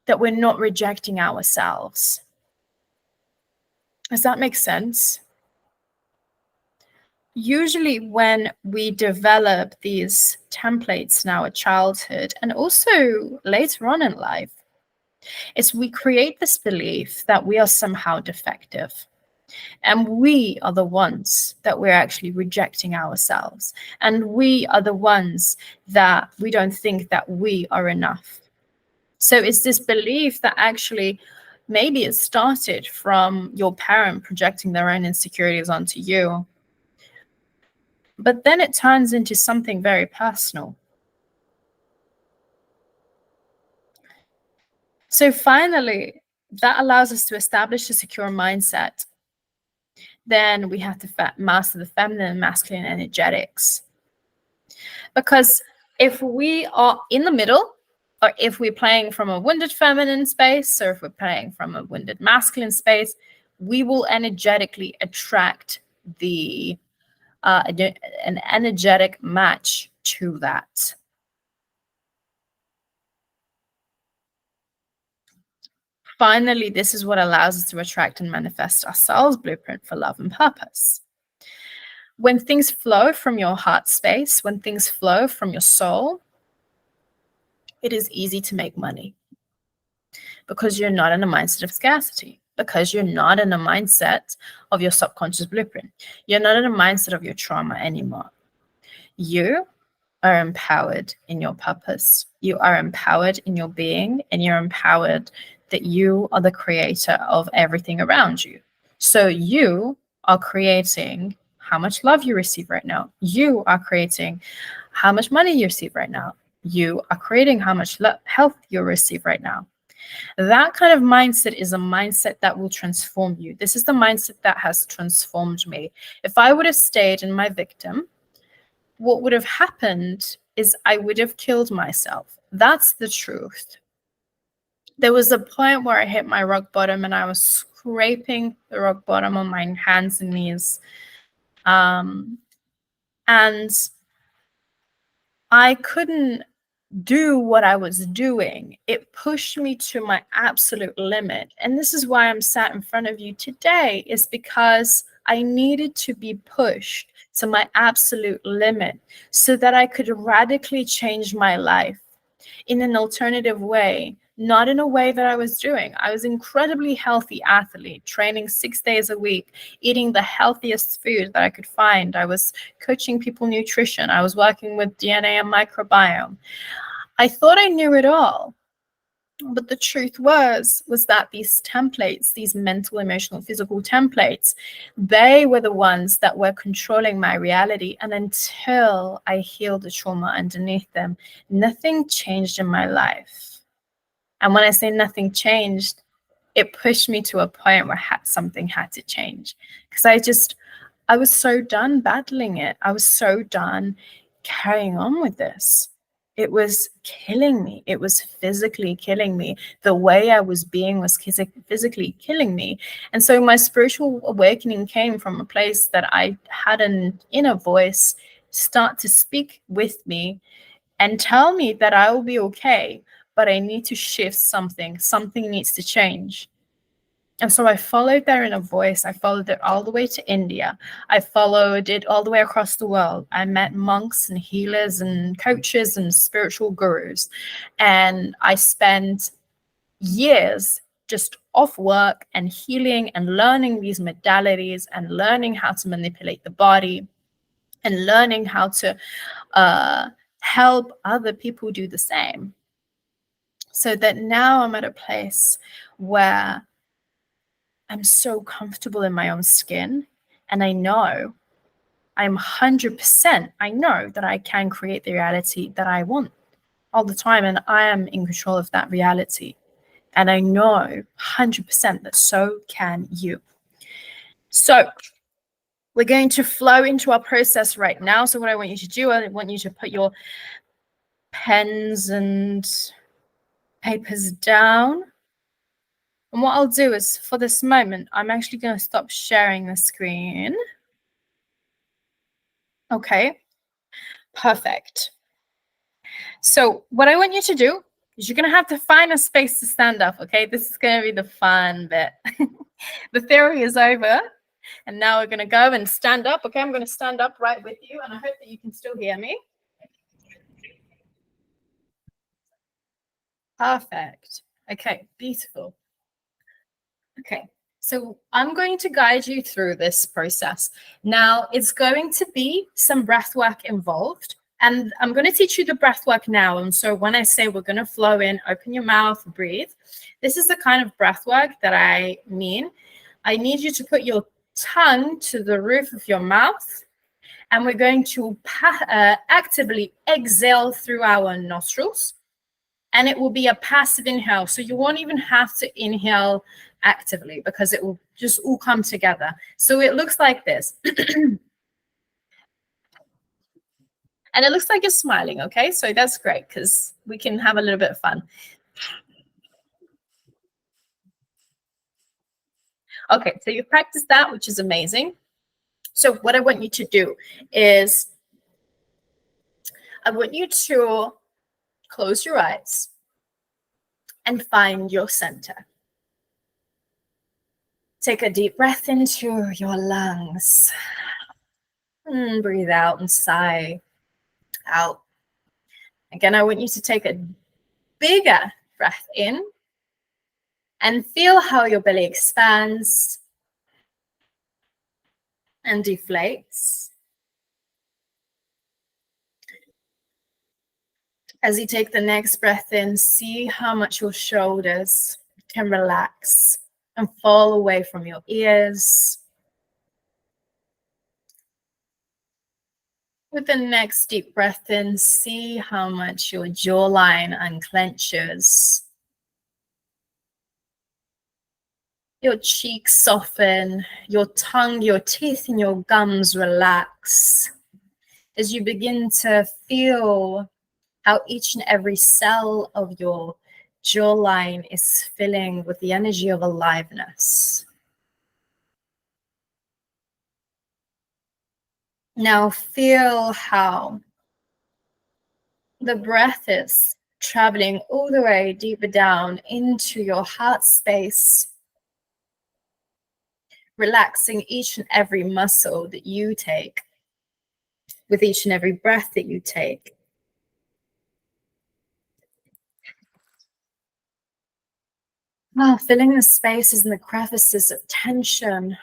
A: that we're not rejecting ourselves. Does that make sense? Usually when we develop these templates in our childhood and also later on in life, is we create this belief that we are somehow defective. And we are the ones that we're actually rejecting ourselves. And we are the ones that we don't think that we are enough. So it's this belief that actually maybe it started from your parent projecting their own insecurities onto you. But then it turns into something very personal. So finally, that allows us to establish a secure mindset. Then we have to master the feminine and masculine energetics. Because if we are in the middle, or if we're playing from a wounded feminine space, or if we're playing from a wounded masculine space, we will energetically attract an energetic match to that. Finally, this is what allows us to attract and manifest our soul's blueprint for love and purpose. When things flow from your heart space, when things flow from your soul, it is easy to make money, because you're not in a mindset of scarcity, because you're not in a mindset of your subconscious blueprint. You're not in a mindset of your trauma anymore. You are empowered in your purpose. You are empowered in your being, and you're empowered that you are the creator of everything around you. So you are creating how much love you receive right now. You are creating how much money you receive right now. You are creating how much health you receive right now. That kind of mindset is a mindset that will transform you. This is the mindset that has transformed me. If I would have stayed in my victim, what would have happened is I would have killed myself. That's the truth. There was a point where I hit my rock bottom and I was scraping the rock bottom on my hands and knees. And I couldn't do what I was doing. It pushed me to my absolute limit. And this is why I'm sat in front of you today, is because I needed to be pushed to my absolute limit so that I could radically change my life in an alternative way, not in a way that I was doing. I was incredibly healthy athlete, training 6 days a week, eating the healthiest food that I could find. I was coaching people nutrition. I was working with DNA and microbiome. I thought I knew it all. But the truth was that these templates, these mental, emotional, physical templates, they were the ones that were controlling my reality. And until I healed the trauma underneath them, nothing changed in my life. And when I say nothing changed, it pushed me to a point where something had to change. Because I was so done battling it. I was so done carrying on with this. It was killing me. It was physically killing me. The way I was being was physically killing me. And so my spiritual awakening came from a place that I had an inner voice start to speak with me and tell me that I will be okay, but I need to shift something. Something needs to change. And so I followed their inner voice. I followed it all the way to India. I followed it all the way across the world. I met monks and healers and coaches and spiritual gurus. And I spent years just off work and healing and learning these modalities and learning how to manipulate the body and learning how to help other people do the same. So that now I'm at a place where I'm so comfortable in my own skin, and I know I'm 100%, I know that I can create the reality that I want all the time, and I am in control of that reality. And I know 100% that so can you. So we're going to flow into our process right now. So what I want you to do, I want you to put your pens and papers down. And what I'll do is, for this moment, I'm actually going to stop sharing the screen. Okay, perfect. So what I want you to do is you're going to have to find a space to stand up, okay? This is going to be the fun bit. The theory is over. And now we're going to go and stand up. Okay, I'm going to stand up right with you, and I hope that you can still hear me. Perfect. Okay, beautiful. Okay, so I'm going to guide you through this process. Now, it's going to be some breath work involved, and I'm going to teach you the breath work now. And so when I say we're going to flow in, open your mouth, breathe, this is the kind of breath work that I mean. I need you to put your tongue to the roof of your mouth, and we're going to actively exhale through our nostrils, and it will be a passive inhale. So you won't even have to inhale actively because it will just all come together. So it looks like this. And it looks like you're smiling, okay? So that's great because we can have a little bit of fun. Okay, so you've practiced that, which is amazing. So what I want you to do is I want you to close your eyes and find your center. Take a deep breath into your lungs. And breathe out and sigh out. Again, I want you to take a bigger breath in and feel how your belly expands and deflates. As you take the next breath in, see how much your shoulders can relax and fall away from your ears. With the next deep breath in, see how much your jawline unclenches. Your cheeks soften, your tongue, your teeth, and your gums relax as you begin to feel how each and every cell of your jawline is filling with the energy of aliveness. Now feel how the breath is traveling all the way deeper down into your heart space, relaxing each and every muscle that you take with each and every breath that you take. Filling the spaces and the crevices of tension.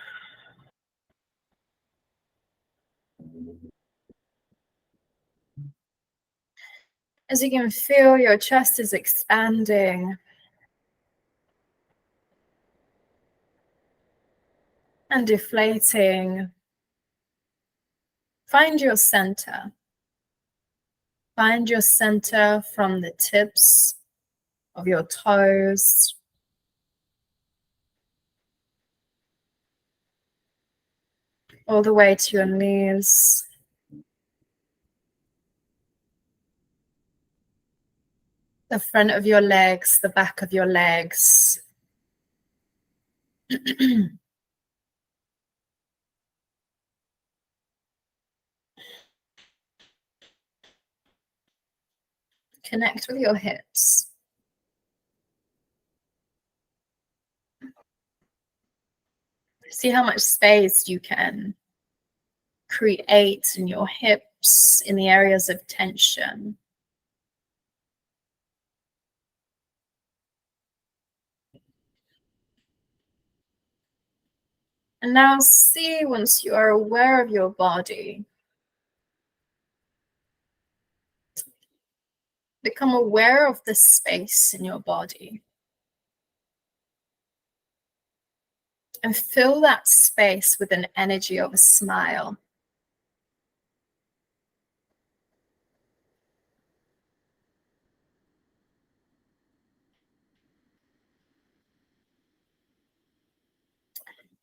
A: As you can feel, your chest is expanding and deflating. Find your center. Find your center from the tips of your toes all the way to your knees. The front of your legs, the back of your legs. Connect with your hips. See how much space you can create in your hips in the areas of tension. And now see, once you are aware of your body, Become aware of the space in your body. And fill that space with an energy of a smile.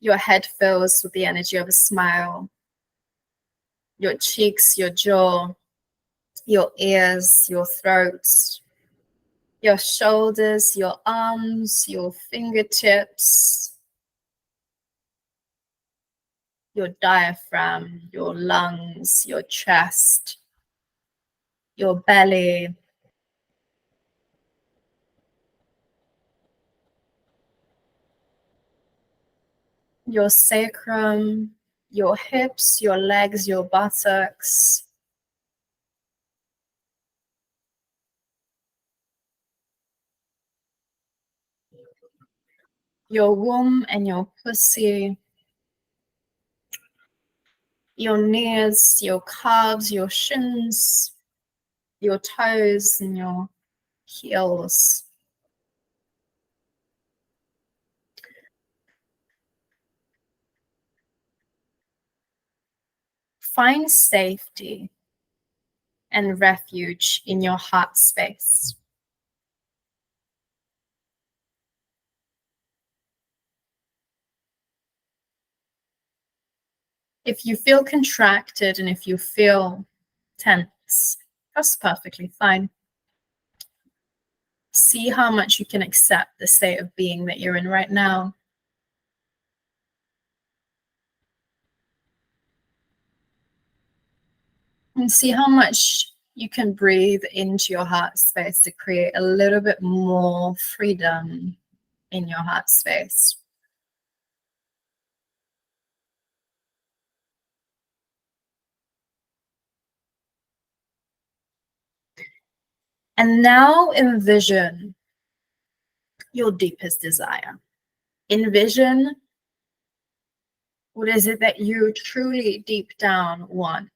A: Your head fills with the energy of a smile. Your cheeks, your jaw, your ears, your throat, your shoulders, your arms, your fingertips, your diaphragm, your lungs, your chest, your belly, your sacrum, your hips, your legs, your buttocks, your womb and your pussy, your knees, your calves, your shins, your toes and your heels. Find safety and refuge in your heart space. If you feel contracted and if you feel tense, that's perfectly fine. See how much you can accept the state of being that you're in right now. And see how much you can breathe into your heart space to create a little bit more freedom in your heart space. And now envision your deepest desire. Envision what is it that you truly deep down want.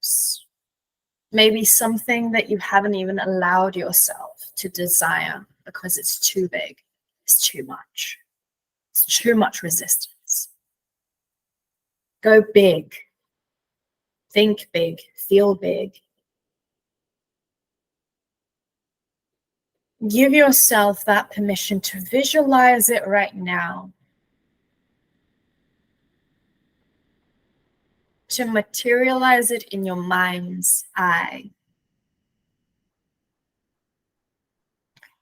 A: Maybe something that you haven't even allowed yourself to desire because it's too big. It's too much. It's too much resistance. Go big. Think big. Feel big. Give yourself that permission to visualize it right now. To materialize it in your mind's eye.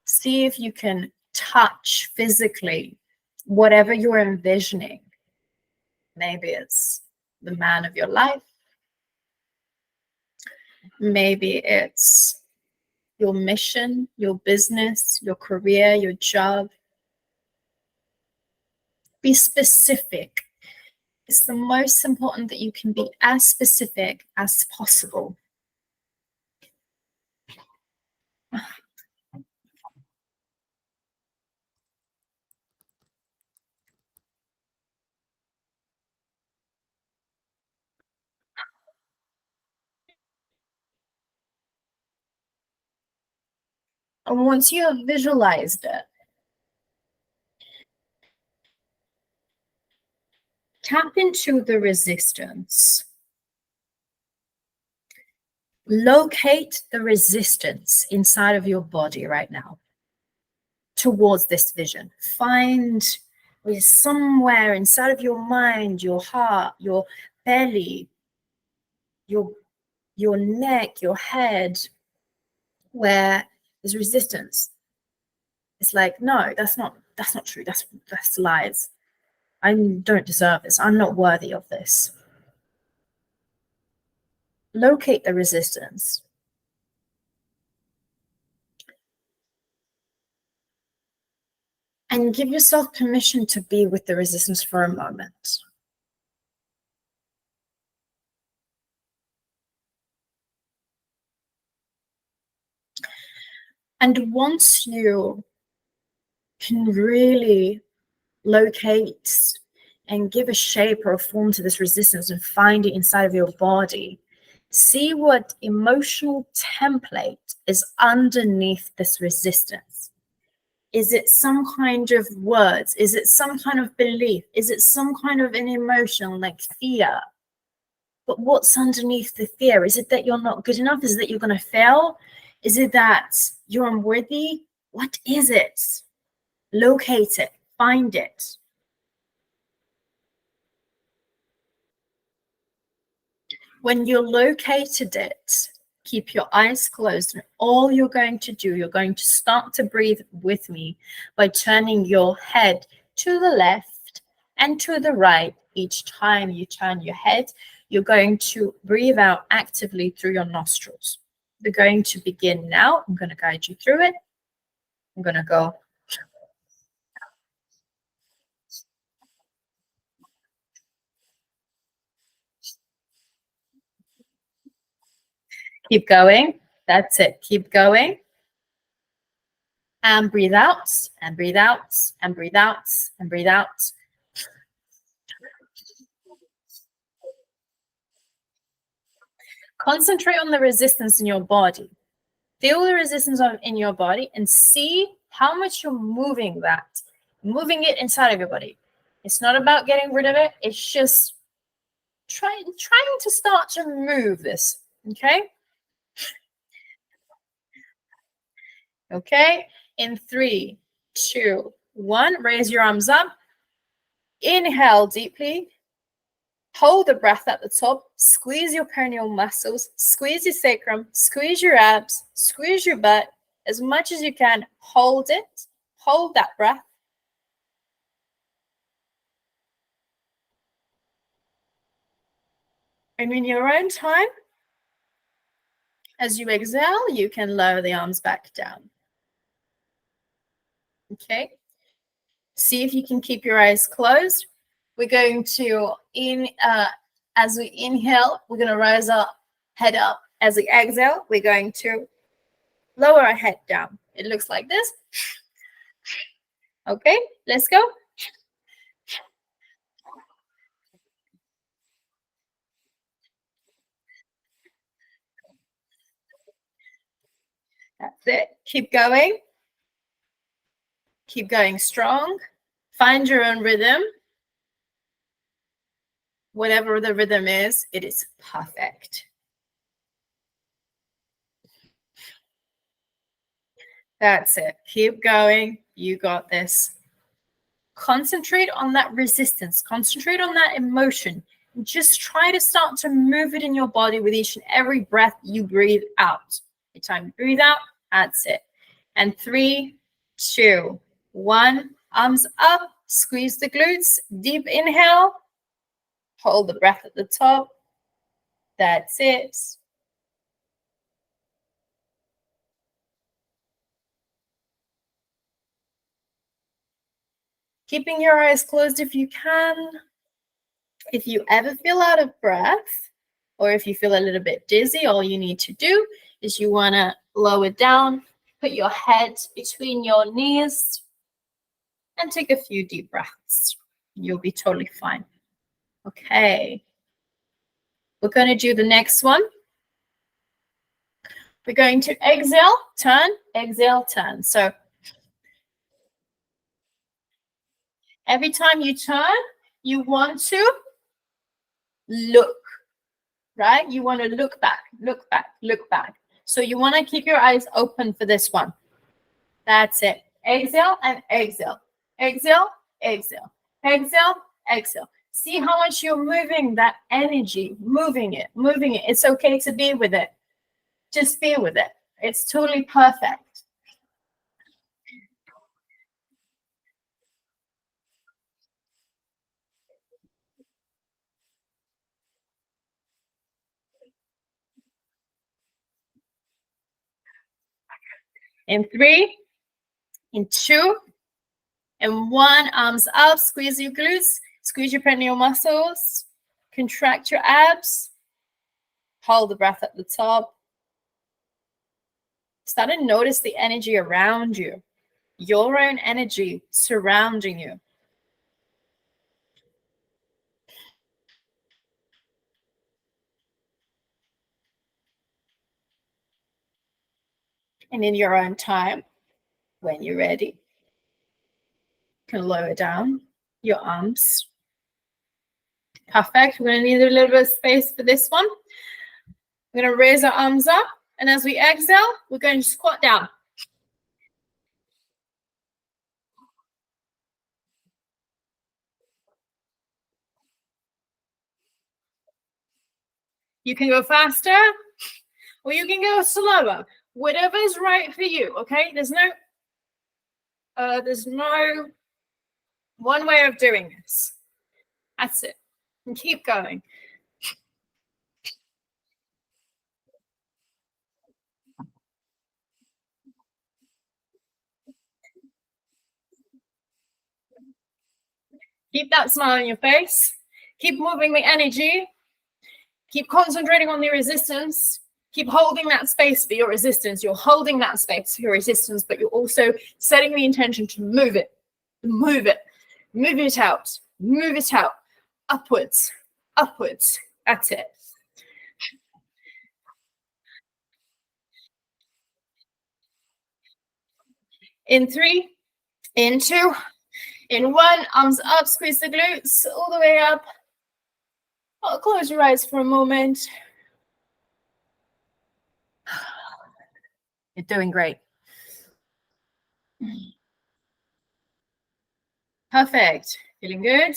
A: See if you can touch physically whatever you're envisioning. Maybe it's the man of your life. Maybe it's your mission, your business, your career, your job. Be specific. It's the most important that you can be as specific as possible. And once you have visualized it, tap into the resistance. Locate the resistance inside of your body right now towards this vision. Find where somewhere inside of your mind, your heart, your belly, your neck, your head, where there's resistance. It's like, no, that's not true. That's lies. I don't deserve this. I'm not worthy of this. Locate the resistance. And give yourself permission to be with the resistance for a moment. And once you can really locate and give a shape or a form to this resistance and find it inside of your body, See what emotional template is underneath this resistance. Is it some kind of words? Is it some kind of belief? Is it some kind of an emotion like fear? But what's underneath the fear? Is it that you're not good enough? Is it that you're going to fail? Is it that you're unworthy? What is it? Locate it, find it. When you located it, keep your eyes closed, and all you're going to do, you're going to start to breathe with me by turning your head to the left and to the right. Each time you turn your head, you're going to breathe out actively through your nostrils. We're going to begin now. I'm going to guide you through it. I'm going to go. Keep going. That's it. Keep going. And breathe out, and breathe out, and breathe out, and breathe out. Concentrate on the resistance in your body. Feel the resistance in your body and see how much you're moving that, moving it inside of your body. It's not about getting rid of it. It's just trying to start to move this. Okay. Okay. In 3, 2, 1, raise your arms up. Inhale deeply. Hold the breath at the top. Squeeze your perineal muscles. Squeeze your sacrum. Squeeze your abs. Squeeze your butt as much as you can. Hold it. Hold that breath. And in your own time, as you exhale, you can lower the arms back down. Okay. See if you can keep your eyes closed. We're going to, as we inhale, we're going to raise our head up. As we exhale, we're going to lower our head down. It looks like this. Okay, let's go. That's it. Keep going. Keep going strong. Find your own rhythm. Whatever the rhythm is, it is perfect. That's it. Keep going. You got this. Concentrate on that resistance. Concentrate on that emotion. Just try to start to move it in your body with each and every breath you breathe out. Every time you breathe out, that's it. And 3, 2, 1. Arms up. Squeeze the glutes. Deep inhale. Hold the breath at the top. That's it. Keeping your eyes closed if you can. If you ever feel out of breath, or if you feel a little bit dizzy, all you need to do is you want to lower down, put your head between your knees, and take a few deep breaths. You'll be totally fine. Okay. We're going to do the next one. We're going to exhale, turn. So every time you turn, you want to look, right? You want to look back, look back, look back. So you want to keep your eyes open for this one. That's it. Exhale and exhale. Exhale, exhale. Exhale, exhale. See how much you're moving that energy, moving it. It's okay to be with it. Just be with it. It's totally perfect. In 3, in 2, in 1, arms up, squeeze your glutes, squeeze your perineal muscles, contract your abs, hold the breath at the top. Start to notice the energy around you, your own energy surrounding you. And in your own time, when you're ready, you can lower down your arms. Perfect. We're going to need a little bit of space for this one. We're going to raise our arms up. And as we exhale, we're going to squat down. You can go faster or you can go slower. Whatever is right for you, okay? There's no one way of doing this. That's it. And keep going. Keep that smile on your face. Keep moving the energy. Keep concentrating on the resistance. Keep holding that space for your resistance. You're holding that space for your resistance, but you're also setting the intention to move it. Move it. Move it out. Move it out. Upwards. Upwards. That's it. In 3, in 2, in 1, arms up, squeeze the glutes all the way up. Oh, close your eyes for a moment. You're doing great. Perfect. Feeling good?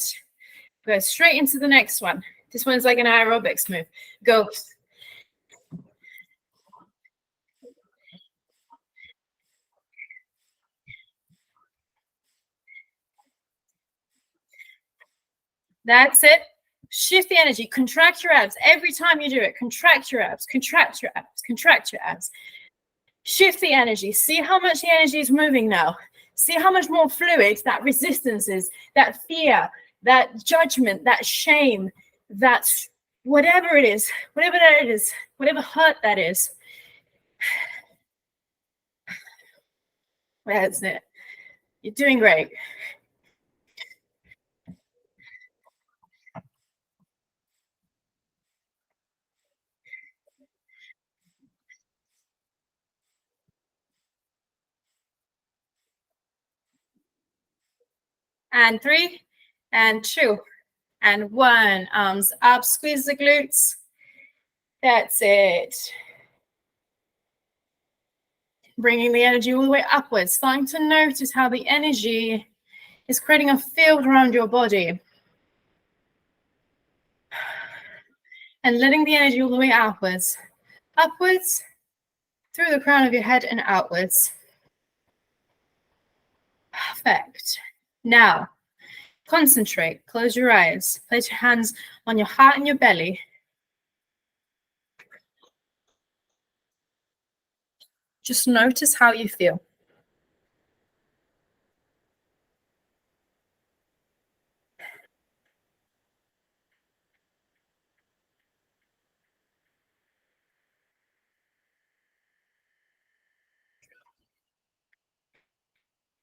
A: Go straight into the next one. This one's like an aerobics move. Go. That's it. Shift the energy. Contract your abs. Every time you do it, contract your abs, contract your abs, contract your abs. Shift the energy. See how much the energy is moving now. See how much more fluid that resistance is, that fear, that judgment, that shame, that whatever it is, whatever that is, whatever hurt that is. That's it. You're doing great. And 3, and 2, and 1. Arms up, squeeze the glutes. That's it. Bringing the energy all the way upwards, starting to notice how the energy is creating a field around your body. And letting the energy all the way outwards, upwards, through the crown of your head and outwards. Perfect. Now, concentrate, close your eyes, place your hands on your heart and your belly. Just notice how you feel.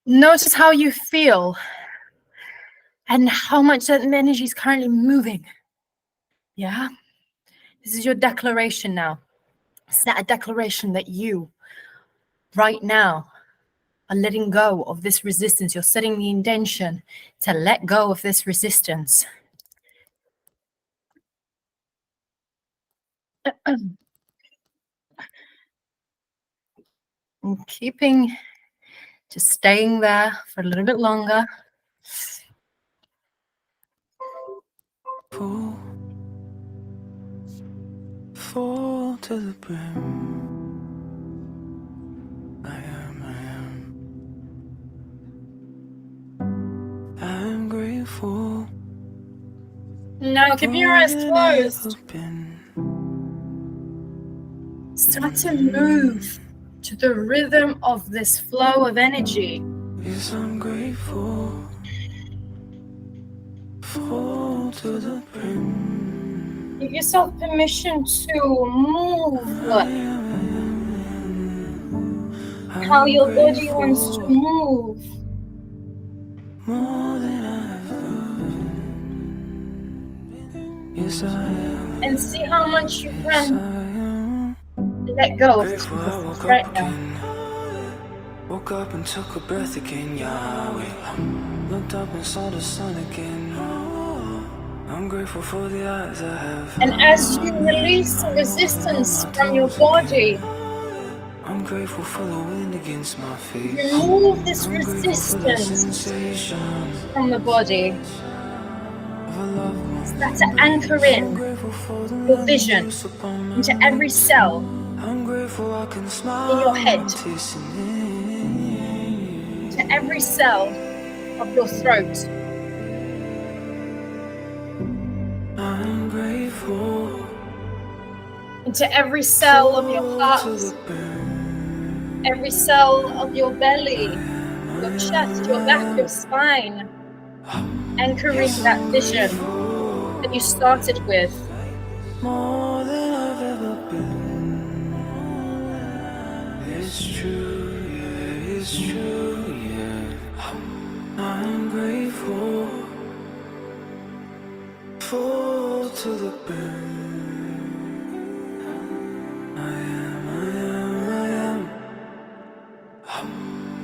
A: Notice how you feel and how much that energy is currently moving. Yeah? This is your declaration now. Is that a declaration that you, right now, are letting go of this resistance? You're setting the intention to let go of this resistance. And keeping, just staying there for a little bit longer. Full to the brim. I am grateful. Now keep your eyes closed. Start to move to the rhythm of this flow of energy. Yes, I'm grateful. Full to the brim. Give yourself permission to move how your body wants to move. More than I've yes, I am. And see how much you can let go of this resistance right now.
B: Woke up and took a breath again, Yahweh. Looked up and saw the sun again. I'm grateful for the eyes I have.
A: And as you release the resistance from your body,
B: I'm grateful for the wind against my face.
A: remove this
B: I'm grateful for the
A: resistance
B: sensation
A: from the body.
B: of a loved one.
A: Start to anchor in
B: Grateful for the
A: your
B: love
A: vision
B: loose upon my
A: into every cell
B: I'm grateful I can smile
A: in your
B: when
A: head,
B: I'm listening.
A: into every cell of your throat,
B: I'm grateful
A: into every cell of your heart, every cell of your belly, your chest, your back, your spine, anchoring that vision that you started with.
B: more than I've ever been. It's true, yeah, it's true, yeah. I'm grateful, full to the brim. I am.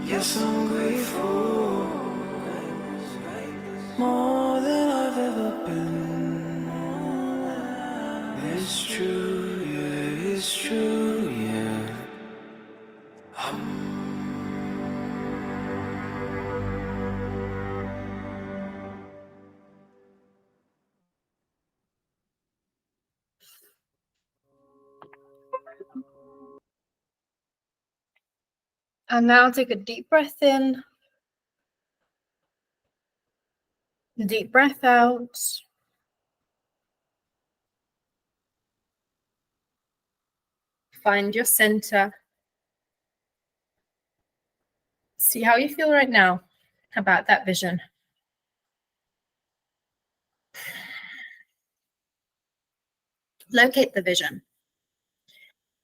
B: Yes, I'm grateful, more than I've ever been. It's true, yeah, it's true, yeah.
A: And now take a deep breath in, deep breath out. Find your center. See how you feel right now about that vision. Locate the vision.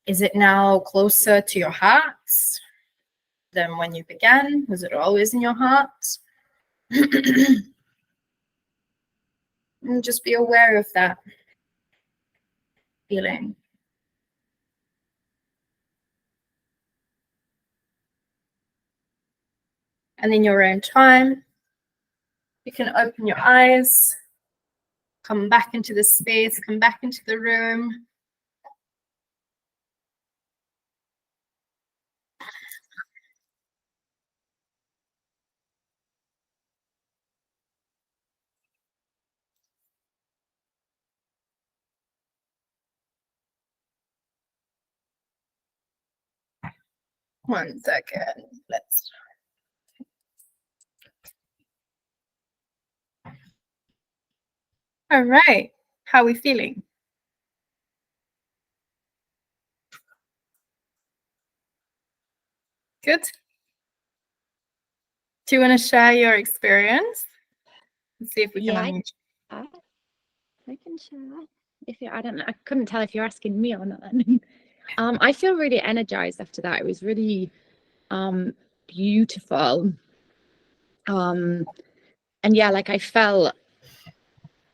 A: Is it now closer to your heart than when you began? Was it always in your heart? And just be aware of that feeling. And in your own time, you can open your eyes, come back into the space, come back into the room. One second. Let's. All right. How are we feeling? Good. Do you want to share your experience? Let's see if we can unmute.
C: I can share. If you, I don't know, I couldn't tell if you're asking me or not. I feel really energized after that. It was really beautiful. And yeah, like I felt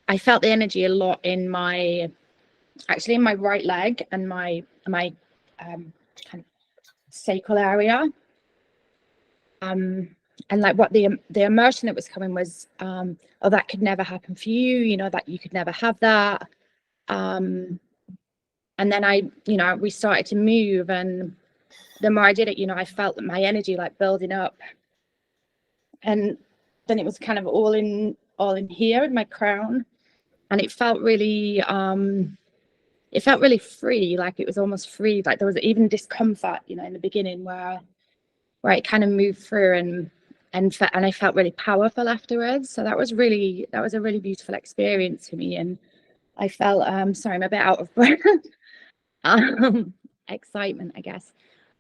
C: the energy a lot in my right leg and my kind of sacral area. And like what the emotion that was coming was, oh, that could never happen for you, you know, that you could never have that. And then we started to move, and the more I did it, you know, I felt that my energy like building up, and then it was kind of all in here in my crown, and it felt really free, like it was almost free, like there was even discomfort, you know, in the beginning where it kind of moved through, and I felt really powerful afterwards. So that was a really beautiful experience for me, and I felt sorry, I'm a bit out of breath. Excitement, I guess.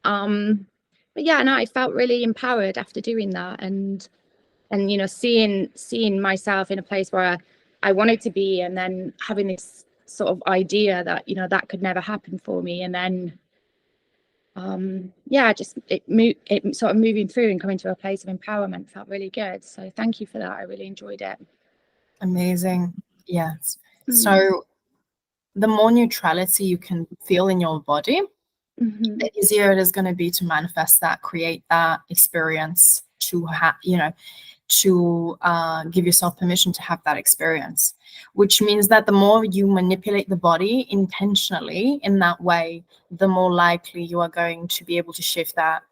C: But yeah, no, I felt really empowered after doing that, and you know, seeing myself in a place where I wanted to be, and then having this sort of idea that, you know, that could never happen for me, and then yeah, just it sort of moving through and coming to a place of empowerment felt really good. So thank you for that. I really enjoyed it.
A: Amazing. Yes. So the more neutrality you can feel in your body, the easier it is going to be to manifest that, create that experience, to have, to give yourself permission to have that experience, which means that the more you manipulate the body intentionally in that way, the more likely you are going to be able to shift that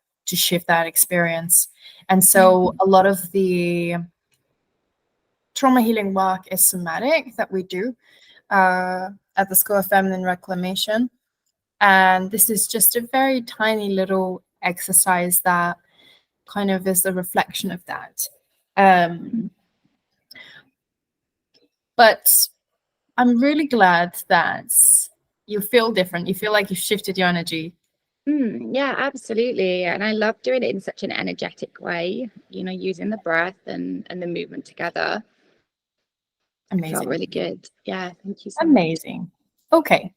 A: experience. And so a lot of the trauma healing work is somatic that we do at the School of Feminine Reclamation. And this is just a very tiny little exercise that kind of is the reflection of that. But I'm really glad that you feel different. You feel like you've shifted your energy.
C: Yeah, absolutely. And I love doing it in such an energetic way, using the breath and the movement together.
A: Amazing.
C: It felt really good. Yeah, thank you so much.
A: Amazing. Okay.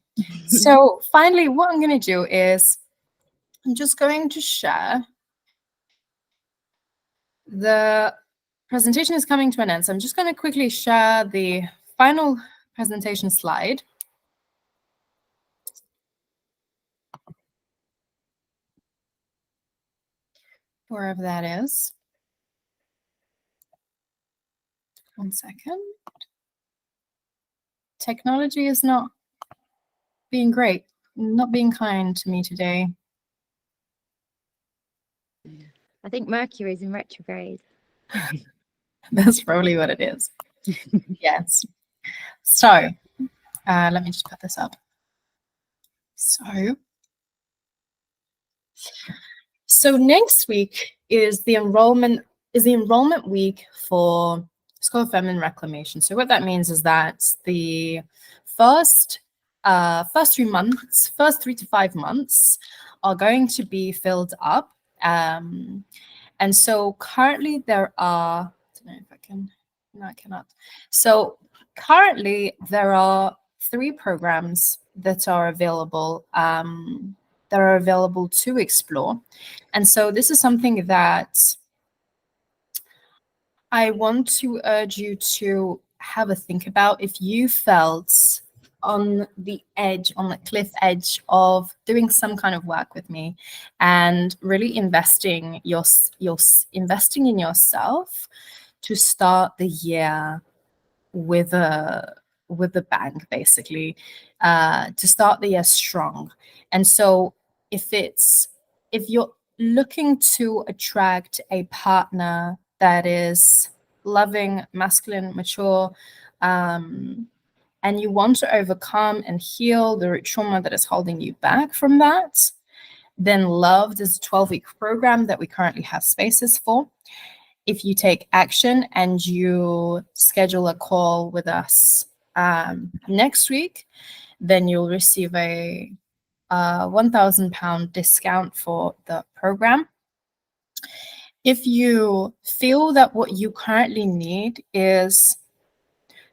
A: So finally, what I'm going to do is I'm just going to share. The presentation is coming to an end, so I'm just going to quickly share the final presentation slide. Wherever that is. One second. Technology is not being great, not being kind to me today.
C: I think Mercury is in retrograde.
A: That's probably what it is. Yes. So let me just put this up. So next week is the enrollment week for School of Feminine Reclamation. So what that means is that the first 3 to 5 months are going to be filled up. And so currently there are, I don't know if I can, no, I cannot. So currently there are 3 programs that are available to explore. And so this is something that I want to urge you to have a think about. If you felt on the cliff edge of doing some kind of work with me and really investing in yourself to start the year with a bang, basically, to start the year strong. And so if you're looking to attract a partner that is loving, masculine, mature, and you want to overcome and heal the root trauma that is holding you back from that, then Loved is a 12-week program that we currently have spaces for. If you take action and you schedule a call with us next week, then you'll receive a £1,000 discount for the program. If you feel that what you currently need is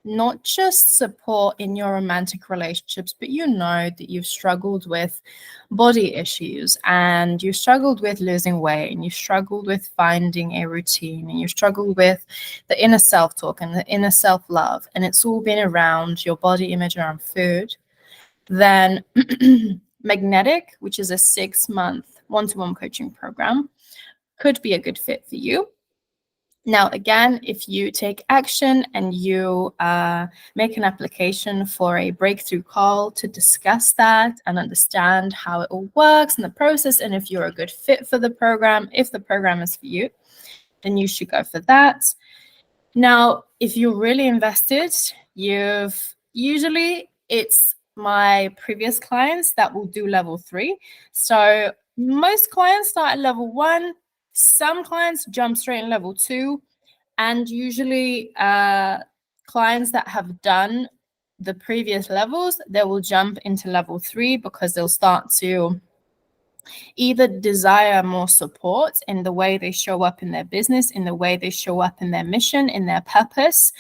A: not just support in your romantic relationships, but that you've struggled with body issues and you struggled with losing weight and you struggled with finding a routine and you struggled with the inner self-talk and the inner self-love, and it's all been around your body image around food, then Magnetic, which is a 6-month one-to-one coaching program, could be a good fit for you. Now, again, if you take action and you make an application for a breakthrough call to discuss that and understand how it all works and the process, and if you're a good fit for the program, if the program is for you, then you should go for that. Now, if you're really invested, it's my previous clients that will do level 3. So most clients start at level 1. Some clients jump straight in level 2, and usually clients that have done the previous levels, they will jump into level 3 because they'll start to either desire more support in the way they show up in their business, in the way they show up in their mission, in their purpose.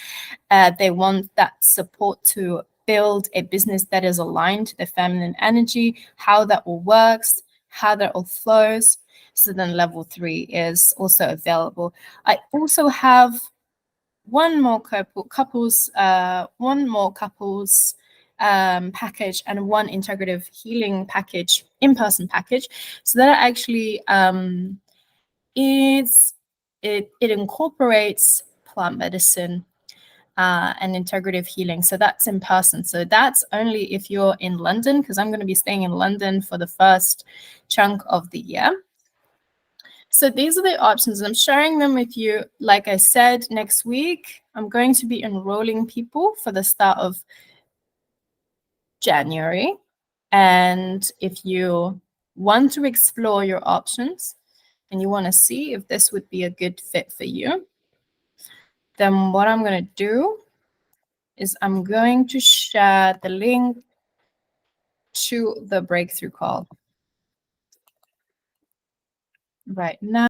A: They want that support to build a business that is aligned to the feminine energy, how that all works, how that all flows. So then level 3 is also available. I also have one more couples package and one integrative healing package, in-person package. So that actually it incorporates plant medicine and integrative healing. So that's in person. So that's only if you're in London, because I'm going to be staying in London for the first chunk of the year. So these are the options. I'm sharing them with you. Like I said, next week, I'm going to be enrolling people for the start of January. And if you want to explore your options and you want to see if this would be a good fit for you, then what I'm going to do is I'm going to share the link to the breakthrough call right now.